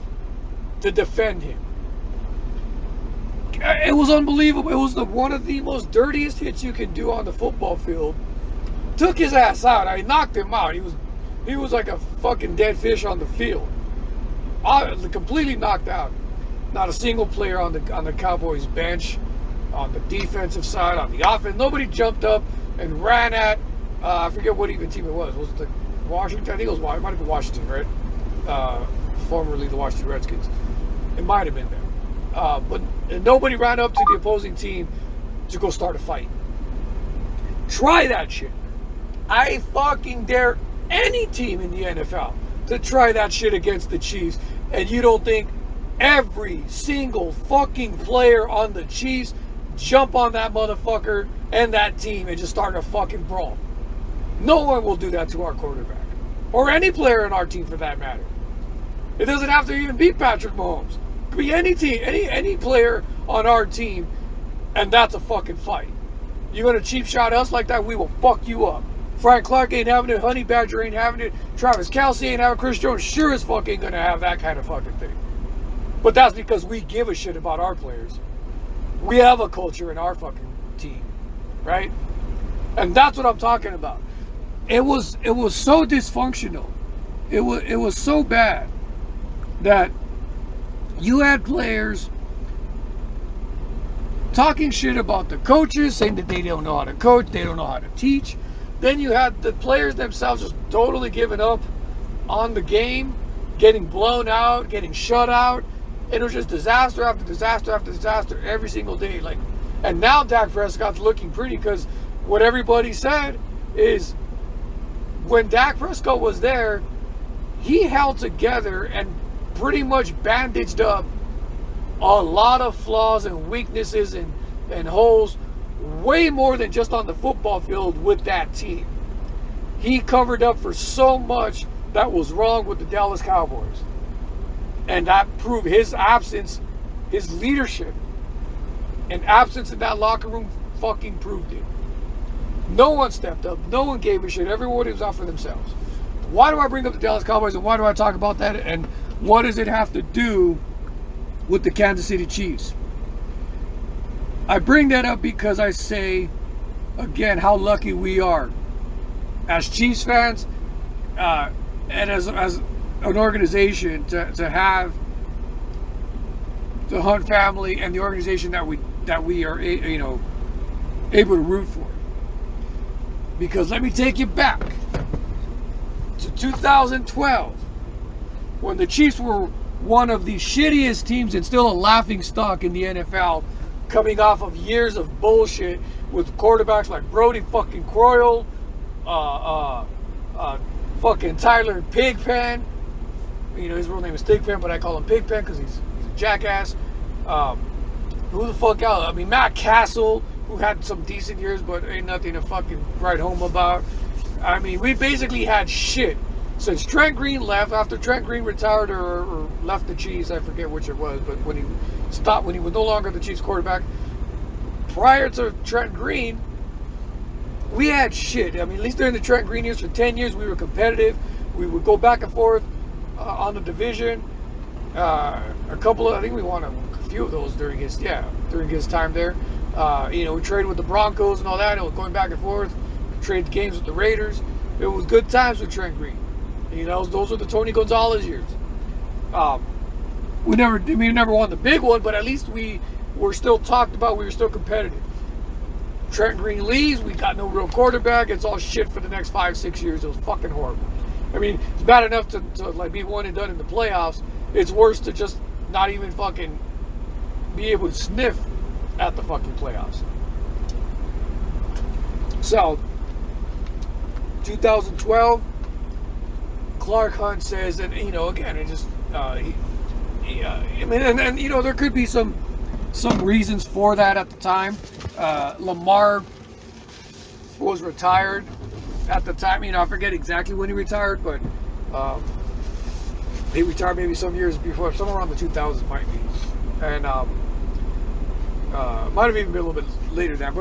to defend him. It was unbelievable. It was one of the most dirtiest hits you can do on the football field. Took his ass out. I knocked him out. He was like a fucking dead fish on the field. Completely knocked out. Not a single player on the Cowboys bench, on the defensive side, on the offense. Nobody jumped up and ran at. I forget what even team it was. Was it the Washington? I think it might have been Washington, right? Formerly the Washington Redskins. It might have been there. But nobody ran up to the opposing team to go start a fight. Try that shit. I fucking dare any team in the NFL to try that shit against the Chiefs. And you don't think every single fucking player on the Chiefs jump on that motherfucker and that team and just start a fucking brawl? No one will do that to our quarterback. Or any player in our team for that matter. It doesn't have to even be Patrick Mahomes. It could be any team, any player on our team, and that's a fucking fight. You're going to cheap shot us like that, we will fuck you up. Frank Clark ain't having it, Honey Badger ain't having it, Travis Kelce ain't having it, Chris Jones sure as fuck ain't going to have that kind of fucking thing. But that's because we give a shit about our players. We have a culture in our fucking team, right? And that's what I'm talking about. It was so dysfunctional. It was so bad that you had players talking shit about the coaches, saying that they don't know how to coach, they don't know how to teach. Then you had the players themselves just totally giving up on the game, getting blown out, getting shut out. It was just disaster after disaster after disaster every single day. And now Dak Prescott's looking pretty, because what everybody said is when Dak Prescott was there, he held together and pretty much bandaged up a lot of flaws and weaknesses and holes, way more than just on the football field with that team. He covered up for so much that was wrong with the Dallas Cowboys. And that proved his absence, his leadership, and absence in that locker room fucking proved it. No one stepped up. No one gave a shit. Everyone was out for themselves. Why do I bring up the Dallas Cowboys, and why do I talk about that? And what does it have to do with the Kansas City Chiefs? I bring that up because I say, again, how lucky we are as Chiefs fans, and as an organization, to have the Hunt family and the organization that we are, able to root for. Because let me take you back to 2012, when the Chiefs were one of the shittiest teams and still a laughing stock in the NFL, coming off of years of bullshit with quarterbacks like Brody fucking Croyle, fucking Tyler Pigpen. His real name is Pigpen, but I call him Pigpen because he's a jackass. Who the fuck else? I mean, Matt Castle, who had some decent years, but ain't nothing to fucking write home about. I mean, we basically had shit since Trent Green left. After Trent Green retired or left the Chiefs, I forget which it was, but when he was no longer the Chiefs quarterback, prior to Trent Green, we had shit. I mean, at least during the Trent Green years, for 10 years, we were competitive. We would go back and forth on the division. I think we won a few of those during his time there. We traded with the Broncos and all that. It was going back and forth. We traded games with the Raiders. It was good times with Trent Green. Those were the Tony Gonzalez years. We never won the big one, but at least we were still talked about. We were still competitive. Trent Green leaves. We got no real quarterback. It's all shit for the next 5-6 years. It was fucking horrible. I mean, it's bad enough to like be one and done in the playoffs. It's worse to just not even fucking be able to sniff at the fucking playoffs. So, 2012, Clark Hunt says, and again, it just, there could be some reasons for that at the time. Lamar was retired at the time. I forget exactly when he retired, but he retired maybe some years before, somewhere around the 2000s might be, and might have even been a little bit later than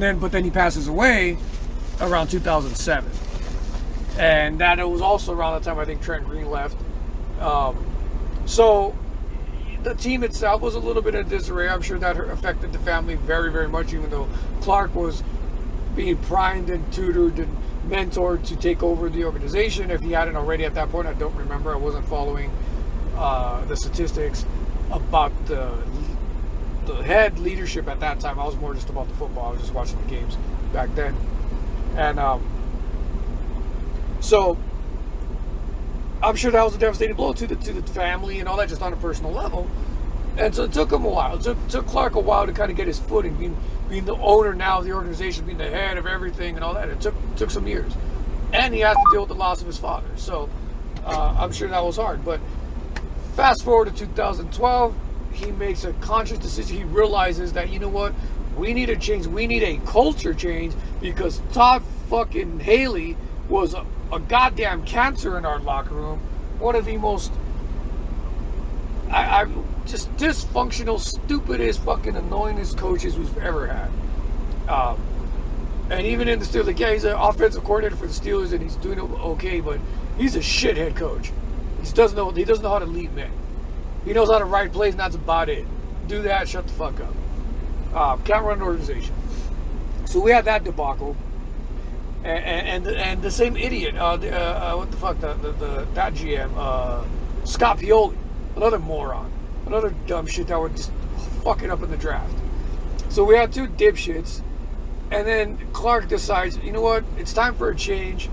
that. But then he passes away around 2007, and that it was also around the time I think Trent Green left. So the team itself was a little bit in disarray. I'm sure that affected the family very, very much, even though Clark was being primed and tutored and mentored to take over the organization. If he hadn't already at that point, I don't remember. I wasn't following the statistics about the head leadership at that time. I was more just about the football. I was just watching the games back then. And so I'm sure that was a devastating blow to the family and all that, just on a personal level. And so it took him a while. It took Clark a while to kind of get his footing, being the owner now of the organization, being the head of everything and all that. It took some years. And he had to deal with the loss of his father. So I'm sure that was hard. But fast forward to 2012, he makes a conscious decision. He realizes that, you know what? We need a change. We need a culture change, because Todd fucking Haley was a goddamn cancer in our locker room. One of the most just dysfunctional, stupidest, fucking annoyingest coaches we've ever had. And even in the Steelers, like, yeah, he's an offensive coordinator for the Steelers and he's doing okay, but he's a shit head coach. He doesn't know how to lead men. He knows how to write plays, and that's about it. Do that, shut the fuck up. Can't run an organization. So we had that debacle. And the same idiot, what the fuck, that GM, Scott Pioli, another moron, another dumb shit that were just fucking up in the draft. So we had two dipshits, and then Clark decides, you know what, it's time for a change.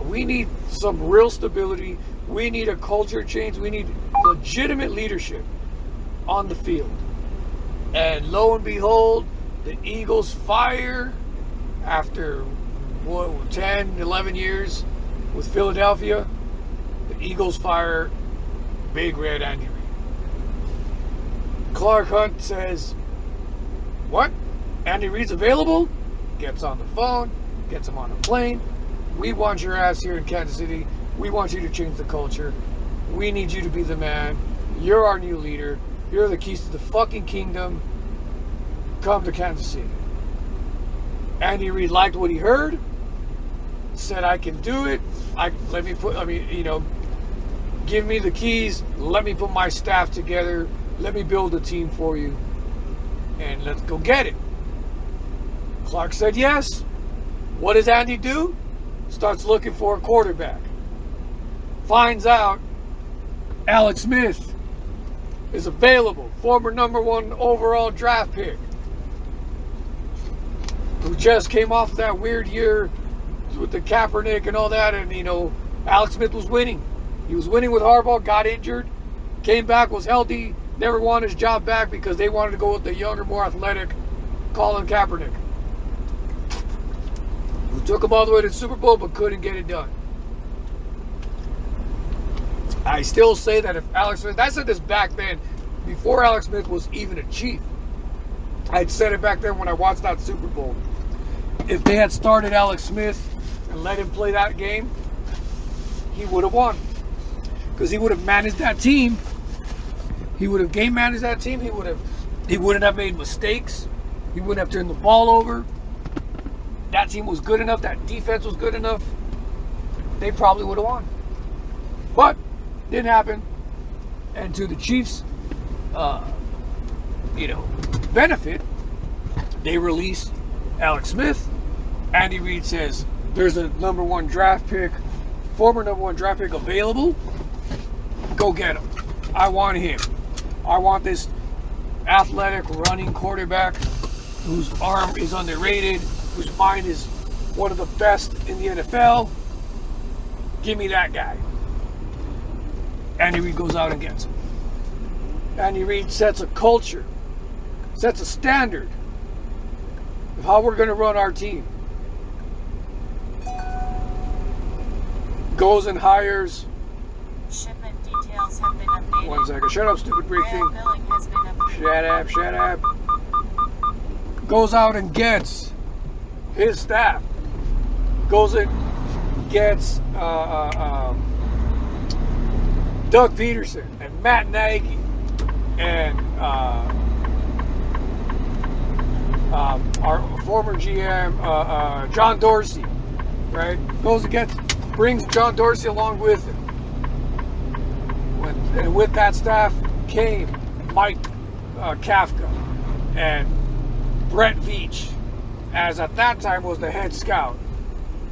We need some real stability. We need a culture change. We need legitimate leadership on the field. And lo and behold, the Eagles fire after 10, 11 years with Philadelphia. The Eagles fire Big Red Andy Reid. Clark Hunt says, what? Andy Reid's available? Gets on the phone, gets him on a plane. We want your ass here in Kansas City. We want you to change the culture. We need you to be the man. You're our new leader. You're the keys to the fucking kingdom. Come to Kansas City. Andy Reid liked what he heard. Said, I can do it. Give me the keys. Let me put my staff together. Let me build a team for you. And let's go get it. Clark said yes. What does Andy do? starts looking for a quarterback. Finds out Alex Smith is available, former #1 overall draft pick, who just came off that weird year with the Kaepernick and all that, and Alex Smith was winning. He was winning with Harbaugh, got injured, came back, was healthy, never wanted his job back because they wanted to go with the younger, more athletic Colin Kaepernick, who took him all the way to the Super Bowl but couldn't get it done. I still say that if Alex Smith, I said this back then, before Alex Smith was even a Chief. I'd said it back then when I watched that Super Bowl. If they had started Alex Smith and let him play that game, he would have won. Because he would have managed that team. He would have game managed that team. He wouldn't have made mistakes. He wouldn't have turned the ball over. That team was good enough. That defense was good enough. They probably would have won. But didn't happen. And to the Chiefs, benefit, they release Alex Smith. Andy Reid says there's a #1 draft pick, former #1 draft pick available. Go get him. I want him. I want this athletic running quarterback whose arm is underrated, whose mind is one of the best in the NFL. Give me that guy. Andy Reid goes out and gets him. Andy Reid sets a culture, sets a standard of how we're going to run our team. Goes and hires. Shipment details have been updated. 1 second. Shut up, stupid break thing. Billing has been approved. Shut up. Goes out and gets his staff. Goes and gets Doug Peterson and Matt Nagy and our former GM John Dorsey, right? Goes and brings John Dorsey along with him. And with that staff came Mike Kafka and Brett Veach, as at that time was the head scout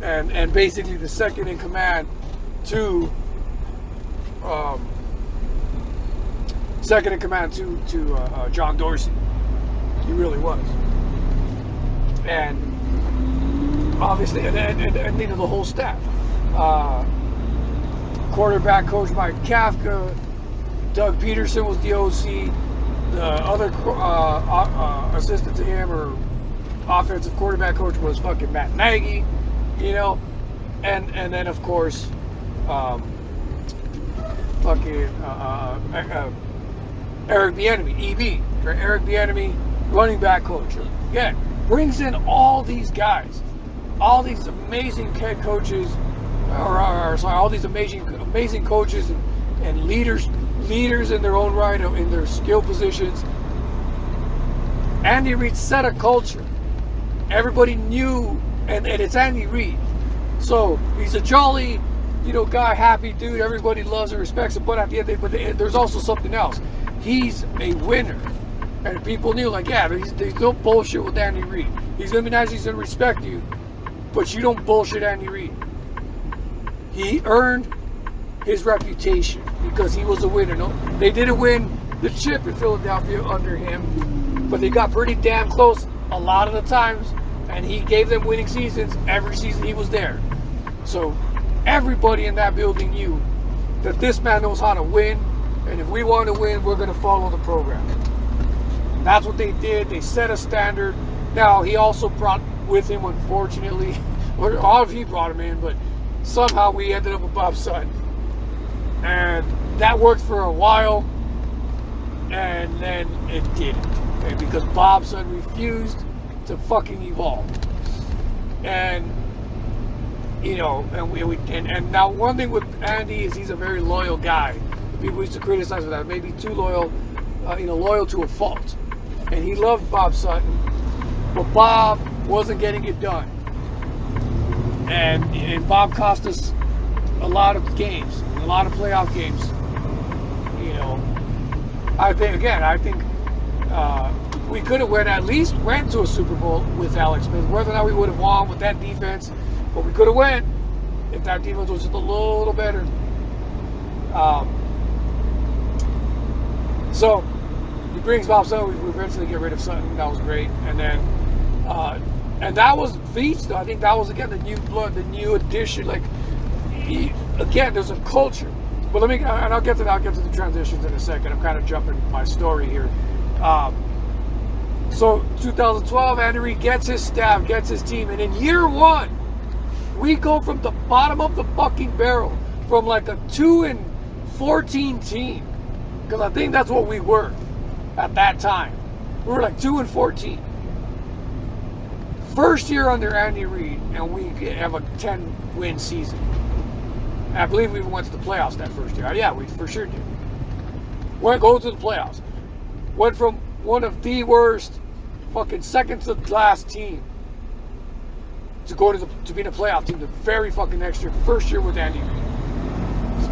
and basically the second in command to John Dorsey. He really was. And obviously, and the whole staff. Quarterback coach Mike Kafka, Doug Peterson was the OC, the other assistant to him or offensive quarterback coach was fucking Matt Nagy, and then of course Eric Bieniemy, EB, right? Eric Bieniemy, running back coach. Again, brings in all these guys, all these amazing head coaches, all these amazing coaches and leaders in their own right, in their skill positions. Andy Reid set a culture. Everybody knew, and it's Andy Reid. So he's a jolly, guy, happy dude. Everybody loves and respects him. But at the end, there's also something else. He's a winner. And people knew, there's no bullshit with Andy Reid. He's going to be nice, he's going to respect you, but you don't bullshit Andy Reid. He earned his reputation because he was a winner. No, they didn't win the chip in Philadelphia under him, but they got pretty damn close a lot of the times, and he gave them winning seasons every season he was there. So everybody in that building knew that this man knows how to win, and if we want to win, we're going to follow the program. That's what they did. They set a standard. Now, he also brought with him, unfortunately, or all of he brought him in, but somehow we ended up with Bob Sutton. And that worked for a while, and then it didn't. Okay? Because Bob Sutton refused to fucking evolve. And, and now one thing with Andy is he's a very loyal guy. People used to criticize for that. Maybe too loyal, loyal to a fault. And he loved Bob Sutton, but Bob wasn't getting it done. And Bob cost us a lot of games, a lot of playoff games. I think we could have at least went to a Super Bowl with Alex Smith. Whether or not we would have won with that defense, but we could have went. if that defense was just a little better. So he brings Bob Sutton. We eventually get rid of Sutton. That was great. And then, and that was Veach, though. I think that was, again, the new blood, the new addition. Like, again, there's a culture. But let me, and I'll get to the transitions in a second. I'm kind of jumping my story here. So 2012, Andy Reid gets his staff, gets his team, and in year one, we go from the bottom of the fucking barrel, from like a 2-14 team, because I think that's what we were at that time. We were like 2-14. First year under Andy Reid, and we have a 10-win season. And I believe we even went to the playoffs that first year. Yeah, we for sure did. Go to the playoffs. Went from one of the worst, fucking second to last team, to go to being a playoff team the very fucking next year, first year with Andy Reid.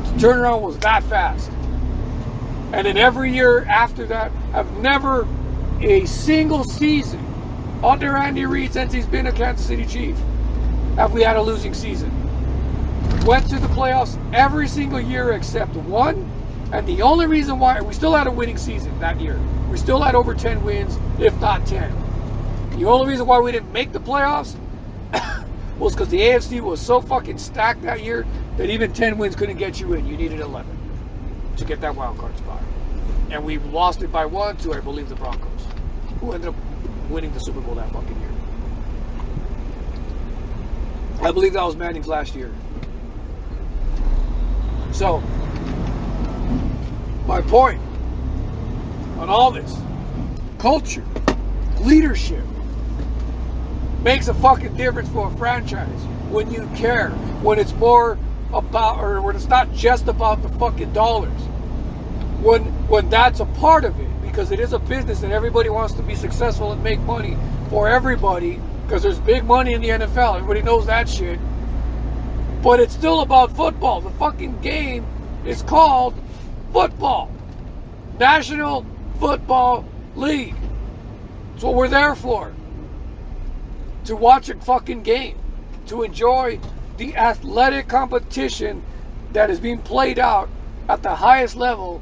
The turnaround was that fast. And then every year after that, I've never a single season under Andy Reid since he's been a Kansas City Chief have we had a losing season. Went to the playoffs every single year except one, and the only reason why we still had a winning season that year. We still had over 10 wins, if not 10. The only reason why we didn't make the playoffs was because the AFC was so fucking stacked that year that even 10 wins couldn't get you in. You needed 11 to get that wild card spot. And we lost it by 1 to, I believe, the Broncos, who ended up winning the Super Bowl that fucking year. I believe that was Manning's last year. So, my point on all this, culture, leadership, makes a fucking difference for a franchise when you care, when it's more about, or when it's not just about the fucking dollars. When that's a part of it, because it is a business and everybody wants to be successful and make money for everybody, because there's big money in the NFL, everybody knows that shit. But it's still about football. The fucking game is called football. National Football League. That's what we're there for. To watch a fucking game. To enjoy the athletic competition that is being played out at the highest level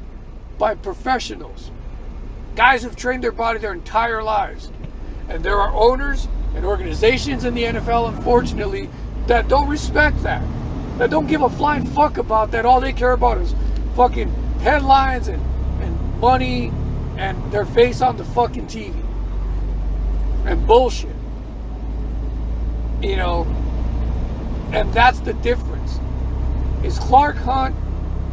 by professionals. Guys who've trained their body their entire lives. And there are owners and organizations in the NFL, unfortunately, that don't respect that. That don't give a flying fuck about that. All they care about is fucking headlines and money and their face on the fucking TV. And bullshit. You know, and that's the difference. Is Clark Hunt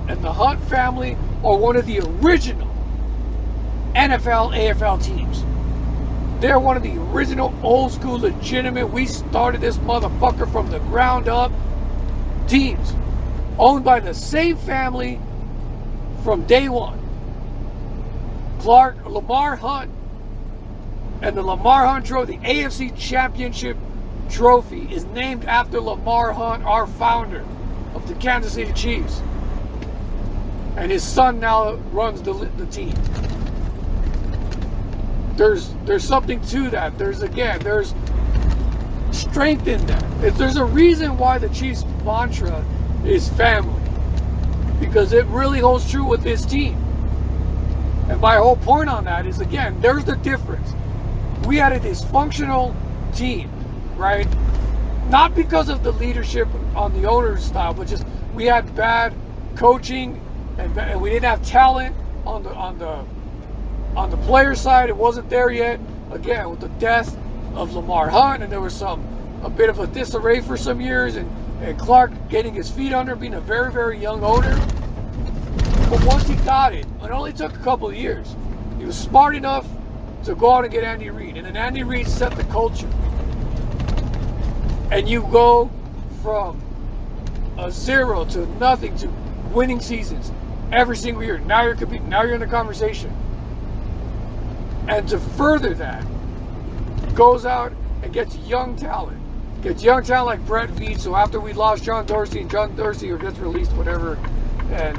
and the Hunt family are one of the original NFL, AFL teams. They're one of the original old school legitimate, we started this motherfucker from the ground up teams. Owned by the same family from day one. Lamar Hunt and the Lamar Hunt Trophy, the AFC Championship Trophy, is named after Lamar Hunt, our founder of the Kansas City Chiefs. And his son now runs the team. There's something to that. There's strength in that. There's a reason why the Chiefs' mantra is family. Because it really holds true with this team. And my whole point on that is, again, there's the difference. We had a dysfunctional team, right? Not because of the leadership on the owner's style, but just we had bad coaching and we didn't have talent on the player side. It wasn't there yet. Again, with the death of Lamar Hunt, and there was a bit of a disarray for some years, and Clark getting his feet under, being a very, very young owner. But once he got it only took a couple of years. He was smart enough to go out and get Andy Reid, and then Andy Reid set the culture. And you go from a 0 to nothing to winning seasons every single year. Now you're competing. Now you're in the conversation. And to further that, goes out and gets young talent. Gets young talent like Brett Veach. So after we lost John Dorsey, and John Dorsey gets released, whatever, and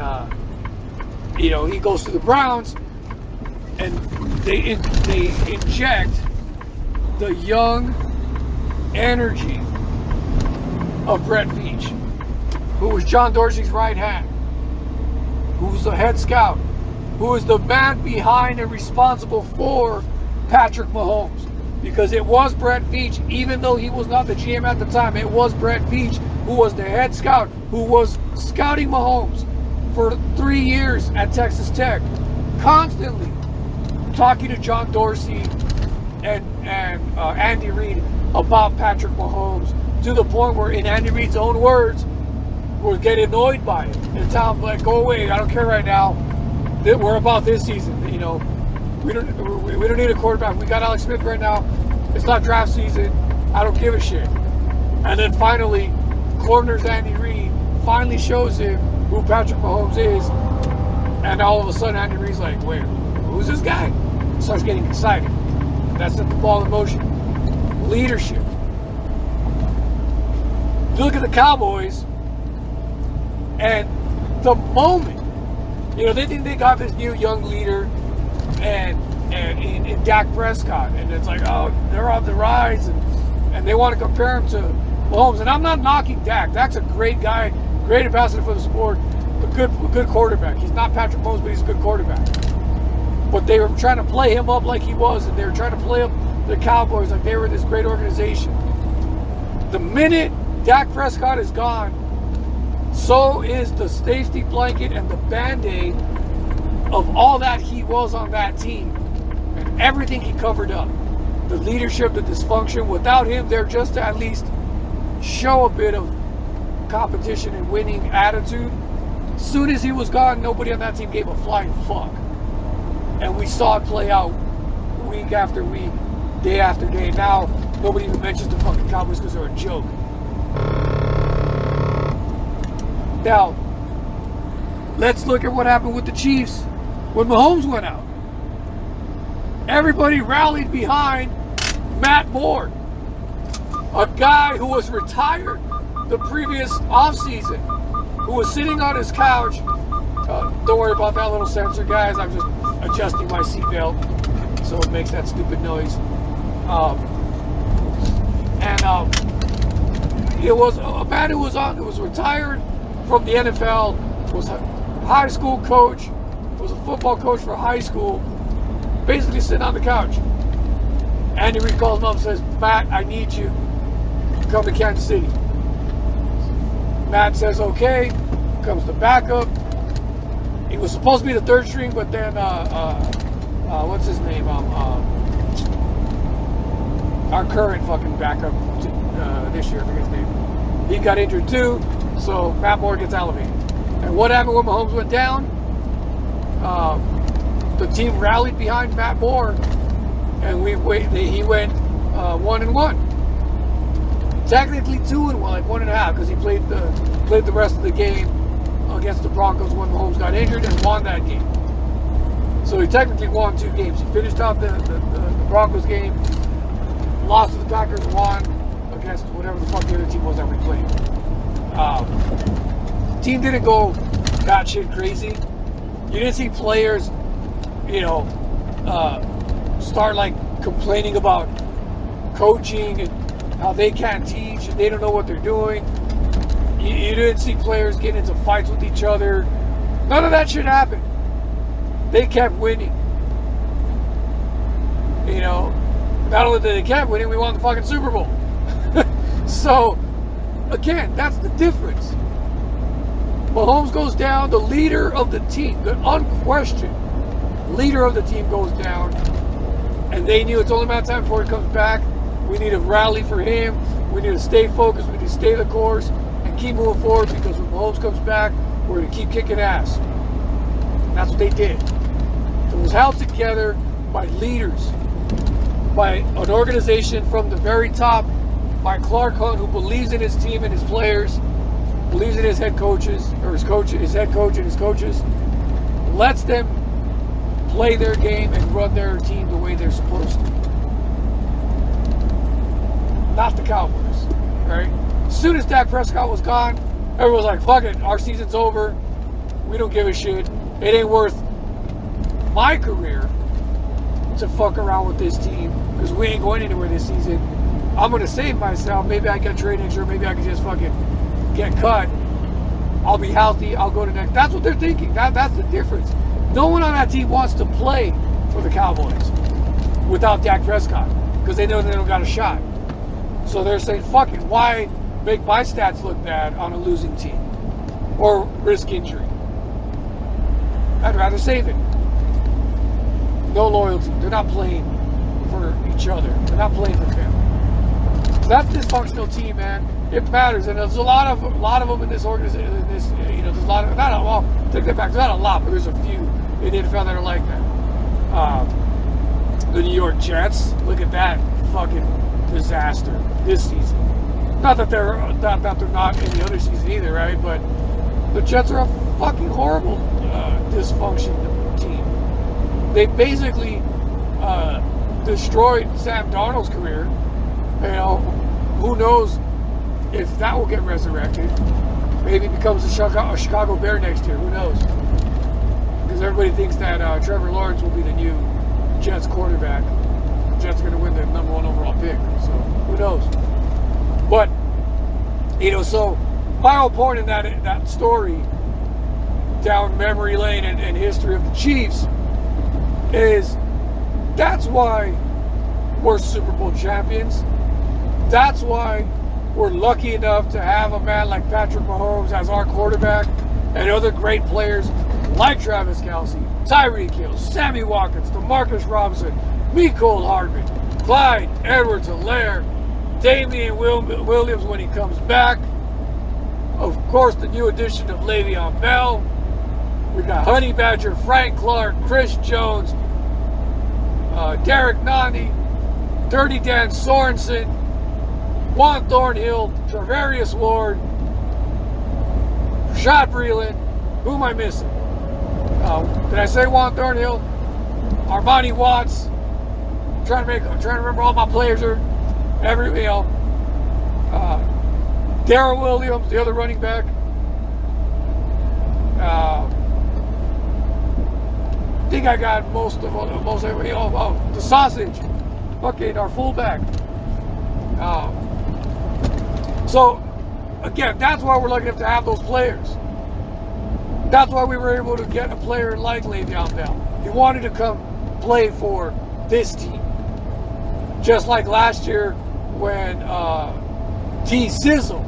he goes to the Browns, and they inject the young energy of Brett Veach. who was John Dorsey's right hand, who was the head scout, who was the man behind and responsible for Patrick Mahomes. Because it was Brett Veach, even though he was not the GM at the time, it was Brett Veach who was the head scout, who was scouting Mahomes for 3 years at Texas Tech, constantly talking to John Dorsey and Andy Reid about Patrick Mahomes, to the point where, in Andy Reid's own words, we're getting annoyed by it and tell him, like, go away, I don't care right now. We're about this season, you know. We don't need a quarterback. We got Alex Smith right now. It's not draft season. I don't give a shit. And then finally, corners Andy Reid finally shows him who Patrick Mahomes is, and all of a sudden Andy Reid's like, wait, who's this guy? Starts getting excited. That set the ball in motion. Leadership. You look at the Cowboys, and the moment, you know, they think they got this new young leader, and in Dak Prescott, and it's like, oh, they're on the rise, and they want to compare him to Mahomes. And I'm not knocking Dak. Dak's a great guy, great ambassador for the sport, a good quarterback. He's not Patrick Mahomes, but he's a good quarterback. But they were trying to play him up like he was, and they were trying to play up the Cowboys like they were this great organization. The minute Dak Prescott is gone, so is the safety blanket and the Band-Aid of all that he was on that team and everything he covered up. The leadership, the dysfunction. Without him there, just to at least show a bit of competition and winning attitude. As soon as he was gone, nobody on that team gave a flying fuck. And we saw it play out week after week, day after day. Now, nobody even mentions the fucking Cowboys because they're a joke. Now, let's look at what happened with the Chiefs when Mahomes went out. Everybody rallied behind Matt Moore, a guy who was retired the previous offseason, who was sitting on his couch. Don't worry about that little sensor, guys. I'm just adjusting my seatbelt so it makes that stupid noise. It was a man who was retired from the NFL, was a high school coach, was a football coach for high school, basically sitting on the couch. Andy Reid calls him up and says, Matt, I need you. Come to Kansas City. Matt says, okay. Comes the backup. He was supposed to be the third string, but then, what's his name? Our current fucking backup this year, I forget his name. He got injured too, so Matt Moore gets elevated. And what happened when Mahomes went down? The team rallied behind Matt Moore, and he went 1-1. Technically 2-1, like 1.5, because he played the rest of the game against the Broncos when Mahomes got injured and won that game. So he technically won 2 games. He finished off the Broncos game, lost to the Packers, won against whatever the fuck the other team was that we played. Team didn't go batshit crazy. You didn't see players, start like complaining about coaching and how they can't teach and they don't know what they're doing. You didn't see players getting into fights with each other. None of that shit happened. They kept winning. Not only did they kept winning, we won the fucking Super Bowl. So, again, that's the difference. Mahomes goes down, the leader of the team, the unquestioned leader of the team goes down, and they knew it's only a matter of time before he comes back. We need to rally for him. We need to stay focused. We need to stay the course and keep moving forward, because when Mahomes comes back, we're going to keep kicking ass. And that's what they did. It was held together by leaders, by an organization from the very top, by Clark Hunt, who believes in his team and his players, believes in his head coaches, or his head coach and his coaches, lets them play their game and run their team the way they're supposed to. Not the Cowboys, right? As soon as Dak Prescott was gone, everyone was like, fuck it, our season's over. We don't give a shit. It ain't worth my career to fuck around with this team, because we ain't going anywhere this season. I'm going to save myself. Maybe I get traded, or maybe I can just fucking get cut. I'll be healthy. I'll go to next. That's what they're thinking. That's the difference. No one on that team wants to play for the Cowboys without Dak Prescott because they know they don't got a shot. So they're saying, fuck it. Why make my stats look bad on a losing team or risk injury? I'd rather save it. No loyalty. They're not playing for each other. They're not playing for family. So that's a dysfunctional team, man. It matters, and there's a lot of them in this organization. In this, there's a lot of well, take that back. There's not a lot, but there's a few in the NFL that are like that. The New York Jets. Look at that fucking disaster this season. Not that they're not in the other season either, right? But the Jets are a fucking horrible dysfunction team. They basically destroyed Sam Darnold's career. Who knows if that will get resurrected? Maybe he becomes a Chicago Bear next year. Who knows? Because everybody thinks that Trevor Lawrence will be the new Jets quarterback. The Jets are going to win the #1 overall pick. So who knows? But so my whole point in that story down memory lane and history of the Chiefs is that's why we're Super Bowl champions. That's why we're lucky enough to have a man like Patrick Mahomes as our quarterback and other great players like Travis Kelce, Tyreek Hill, Sammy Watkins, DeMarcus Robinson, Mecole Hardman, Clyde Edwards-Helaire, Damian Williams when he comes back. Of course, the new addition of Le'Veon Bell. We got Honey Badger, Frank Clark, Chris Jones, Derek Nandi, Dirty Dan Sorensen, Juan Thornhill, Travarius Ward, Rashad Breeland. Who am I missing? Did I say Juan Thornhill? Armani Watts. I'm trying to remember all my players are. Darrell Williams, the other running back. I think I got most everybody. The sausage. Fucking our fullback. So, again, that's why we're lucky enough to have those players. That's why we were able to get a player like Le'Veon Bell. He wanted to come play for this team. Just like last year when T. Sizzle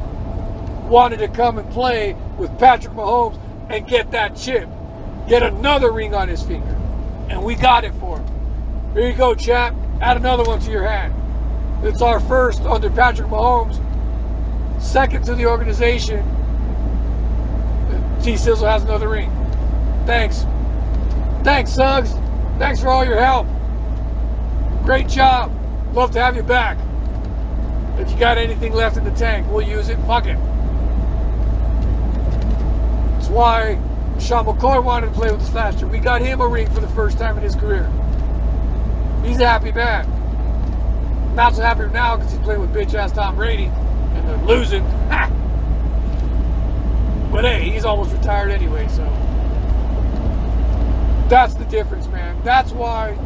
wanted to come and play with Patrick Mahomes and get that chip. Get another ring on his finger. And we got it for him. Here you go, champ. Add another one to your hand. It's our first under Patrick Mahomes. Second to the organization. T. Sizzle has another ring. Thanks. Thanks, Suggs. Thanks for all your help. Great job. Love to have you back. If you got anything left in the tank, we'll use it. Fuck it. That's why Sean McCoy wanted to play with us last year. We got him a ring for the first time in his career. He's a happy man. Not so happy now because he's playing with bitch-ass Tom Brady and they're losing. Ha! But hey, he's almost retired anyway, so that's the difference, man. That's why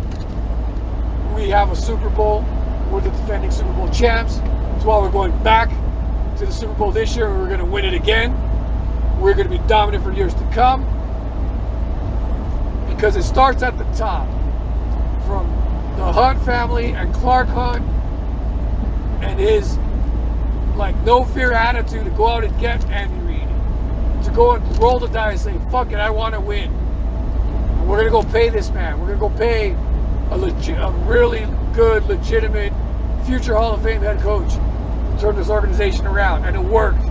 we have a Super Bowl. We're the defending Super Bowl champs. That's why we're going back to the Super Bowl this year and we're going to win it again. We're going to be dominant for years to come because it starts at the top from the Hunt family and Clark Hunt and his no fear attitude to go out and get Andy Reid, to go and roll the dice and say, fuck it, I want to win. And we're going to go pay this man. We're going to go pay a really good, legitimate, future Hall of Fame head coach to turn this organization around. And it worked.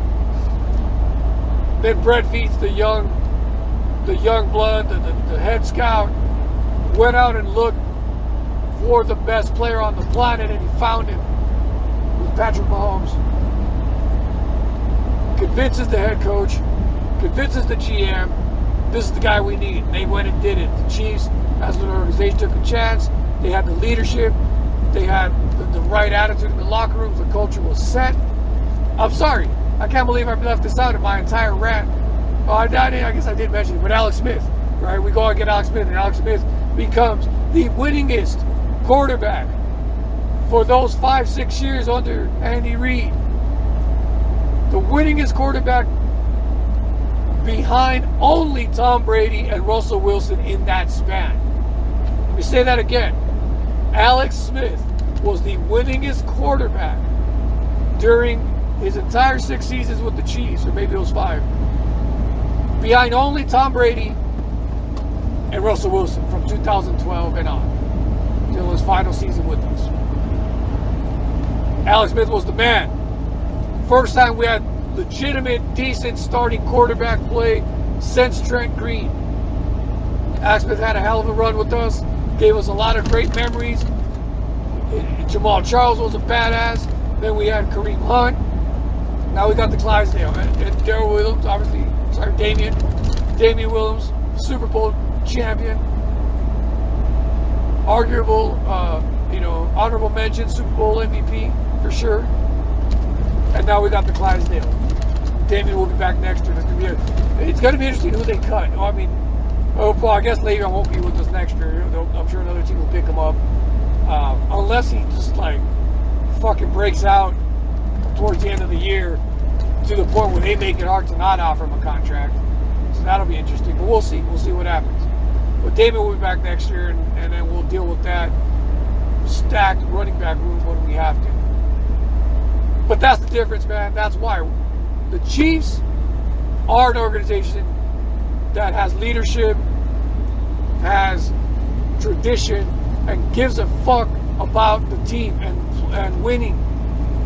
Then Brett Veach, the young blood, the head scout, went out and looked for the best player on the planet, and he found him. It was Patrick Mahomes. Convinces the head coach, convinces the GM, this is the guy we need. And they went and did it. The Chiefs, as an organization, took a chance. They had the leadership. They had the right attitude in the locker rooms. The culture was set. I'm sorry. I can't believe I left this out in my entire rant. I guess I did mention it, but Alex Smith, right? We go and get Alex Smith, and Alex Smith becomes the winningest quarterback for those 5-6 years under Andy Reid. The winningest quarterback behind only Tom Brady and Russell Wilson in that span. Let me say that again. Alex Smith was the winningest quarterback during his entire 6 seasons with the Chiefs, or maybe it was 5, behind only Tom Brady and Russell Wilson from 2012 and on, until his final season with us. Alex Smith was the man. First time we had legitimate, decent starting quarterback play since Trent Green. Alex Smith had a hell of a run with us, gave us a lot of great memories. Jamal Charles was a badass. Then we had Kareem Hunt. Now we got the Clydesdale. And Darrell Williams, obviously, Damian Williams, Super Bowl champion. Arguable, honorable mention, Super Bowl MVP for sure. And now we got the Clydesdale. Damian will be back next year. It's going to be interesting who they cut. I guess Le'Veon won't be with us next year. I'm sure another team will pick him up. Unless he just fucking breaks out towards the end of the year to the point where they make it hard to not offer him a contract. So that'll be interesting. But we'll see. We'll see what happens. But Damian will be back next year, and then we'll deal with that stacked running back room when we have to. But that's the difference, man. That's why the Chiefs are an organization that has leadership, has tradition, and gives a fuck about the team and winning.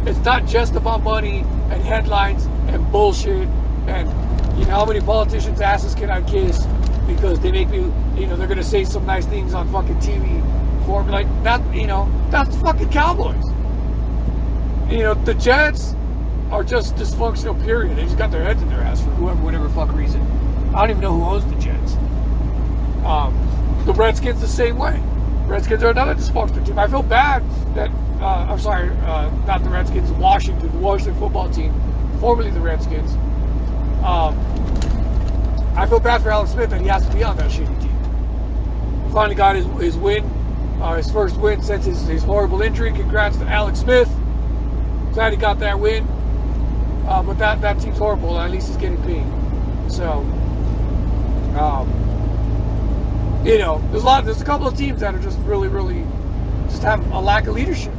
It's not just about money and headlines and bullshit and how many politicians' asses can I kiss because they make me, they're going to say some nice things on fucking TV for me. Like, that, that's fucking Cowboys. The Jets are just dysfunctional, period. They just got their heads in their ass for whatever fuck reason. I don't even know who owns the Jets. The Redskins the same way. Redskins are another dysfunctional team. I feel bad that, not the Redskins, the Washington football team, formerly the Redskins. I feel bad for Alex Smith that he has to be on that shitty team. He finally got his win, his first win since his horrible injury. Congrats to Alex Smith. Glad he got that win. But that team's horrible. At least he's getting paid. So, there's a couple of teams that are just really, really just have a lack of leadership.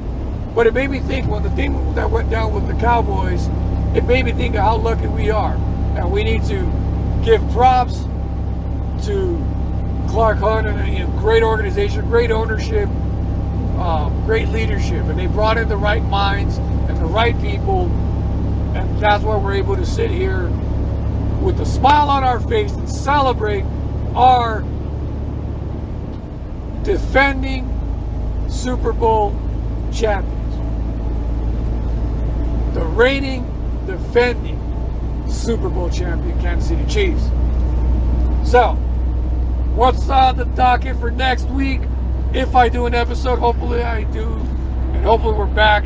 But it made me think, when the thing that went down with the Cowboys, it made me think of how lucky we are. And we need to give props to Clark Hunt and great organization, great ownership, great leadership. And they brought in the right minds and the right people. And that's why we're able to sit here with a smile on our face and celebrate our defending Super Bowl champions. The reigning, defending Super Bowl champion Kansas City Chiefs. So, what's on the docket for next week? If I do an episode, hopefully I do, and hopefully we're back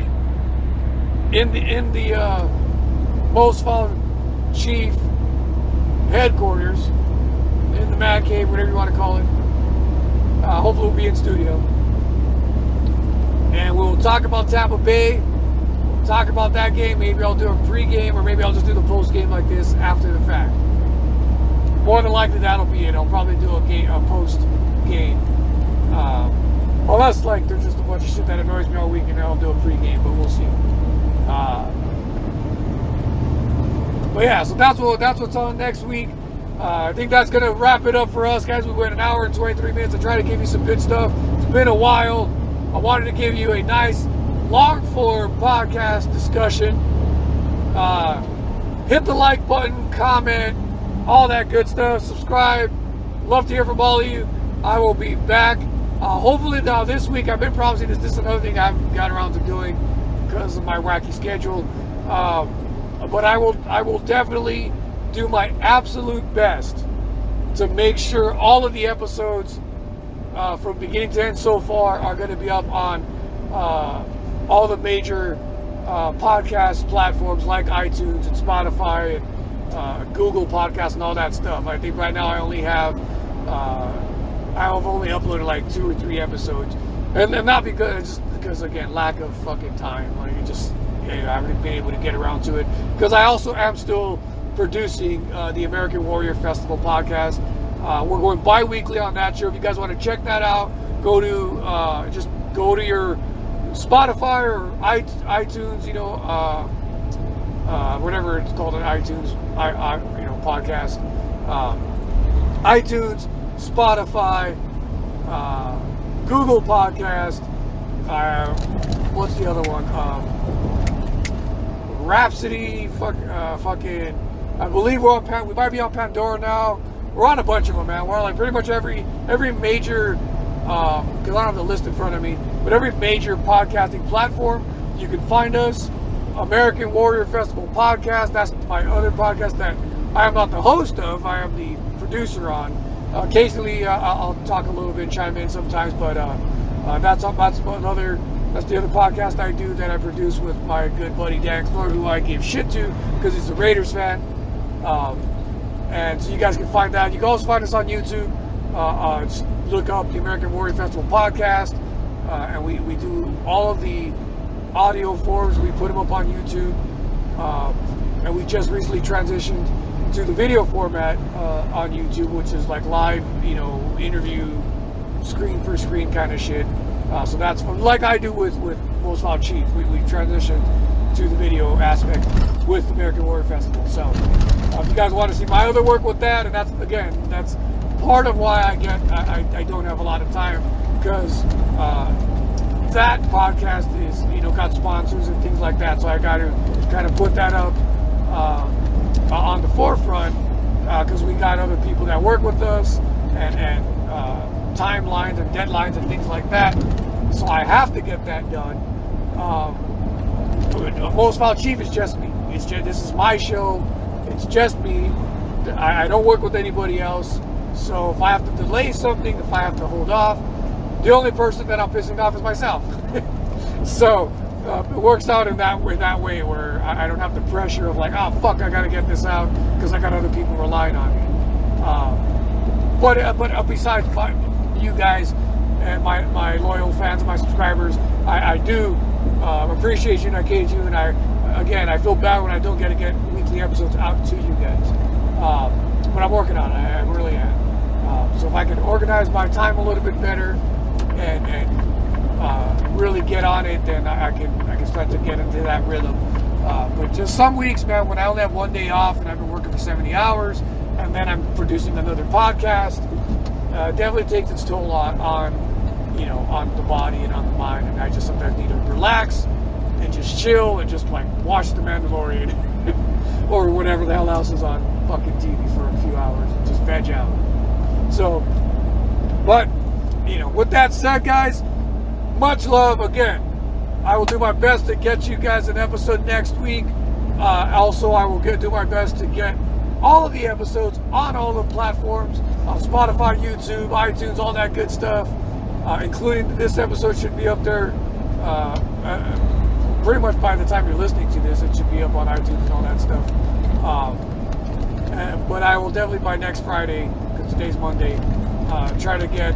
in the Most Fallen Chief headquarters, in the Man Cave, whatever you want to call it. Hopefully we'll be in studio. And we'll talk about Tampa Bay. We'll talk about that game. Maybe I'll do a pre-game, or maybe I'll just do the post-game like this after the fact. More than likely that'll be it. I'll probably do a post-game. Unless there's just a bunch of shit that annoys me all week, and I'll do a pre-game, but we'll see. But yeah, so that's what's on next week. I think that's going to wrap it up for us, guys. We went an hour and 23 minutes. I tried to give you some good stuff. It's been a while. I wanted to give you a nice, long-form podcast discussion. Hit the like button, comment, all that good stuff. Subscribe. Love to hear from all of you. I will be back. Hopefully now this week, I've been promising this. This is another thing I haven't got around to doing because of my wacky schedule. But I will definitely do my absolute best to make sure all of the episodes from beginning to end so far are going to be up on all the major podcast platforms like iTunes and Spotify and Google Podcasts and all that stuff. I think right now I have only uploaded 2 or 3 episodes, and not because again, lack of fucking time. I haven't been able to get around to it, because I also am still producing the American Warrior Festival podcast. We're going bi-weekly on that show. If you guys want to check that out, go to just go to your Spotify or iTunes, whatever it's called on iTunes, podcast. iTunes, Spotify, Google Podcast. What's the other one? Rhapsody. Fucking. I believe we're on. We might be on Pandora now. We're on a bunch of them, man. We're on like pretty much every major. Because I don't have the list in front of me, but every major podcasting platform you can find us. American Warrior Festival podcast. That's my other podcast that I am not the host of. I am the producer on. Occasionally, I'll talk a little bit, chime in sometimes, but that's the other podcast I do that I produce with my good buddy Dan Clore, who I give shit to because he's a Raiders fan. And so you guys can find that. You can also find us on YouTube. Just look up the American Warrior Festival podcast, and we do all of the audio forms. We put them up on YouTube, and we just recently transitioned to the video format on YouTube, which is like live, interview, screen per screen kind of shit. So that's fun. Like I do with Most Foul Chief. We transitioned to the video aspect with the American Warrior Festival. So if you guys want to see my other work with that, and that's part of why I don't have a lot of time, because that podcast is got sponsors and things like that, so I got to kind of put that up on the forefront, because we got other people that work with us and timelines and deadlines and things like that, so I have to get that done. Most Foul Chief is just me. This is my show. It's just me. I don't work with anybody else. So if I have to delay something, if I have to hold off, the only person that I'm pissing off is myself. So it works out in that way where I don't have the pressure of like, oh fuck, I gotta get this out because I got other people relying on me. But besides you guys and my loyal fans, my subscribers, I do appreciate you and engage you, and I feel bad when I don't get weekly episodes out to you guys. But I'm working on it. I really am. So if I can organize my time a little bit better and really get on it, then I can start to get into that rhythm. But just some weeks, man, when I only have one day off and I've been working for 70 hours and then I'm producing another podcast, definitely takes its toll on the body and on the mind. And I just sometimes need to relax and just chill and just like watch The Mandalorian or whatever the hell else is on fucking TV for a few hours and just veg out. So, but, with that said, guys, much love again. I will do my best to get you guys an episode next week. Also, I will do my best to get all of the episodes on all the platforms, on Spotify, YouTube, iTunes, all that good stuff, including this episode should be up there pretty much by the time you're listening to this. It should be up on iTunes and all that stuff. But I will definitely by next Friday, because today's Monday, try to get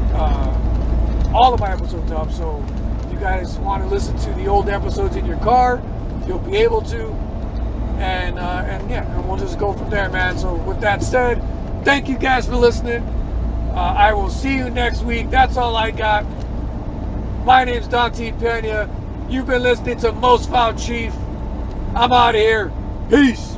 all of my episodes up. So if you guys want to listen to the old episodes in your car, you'll be able to. And we'll just go from there, man. So with that said, thank you guys for listening. I will see you next week. That's all I got. My name's Dante Pena. You've been listening to Most Foul Chief. I'm out of here. Peace.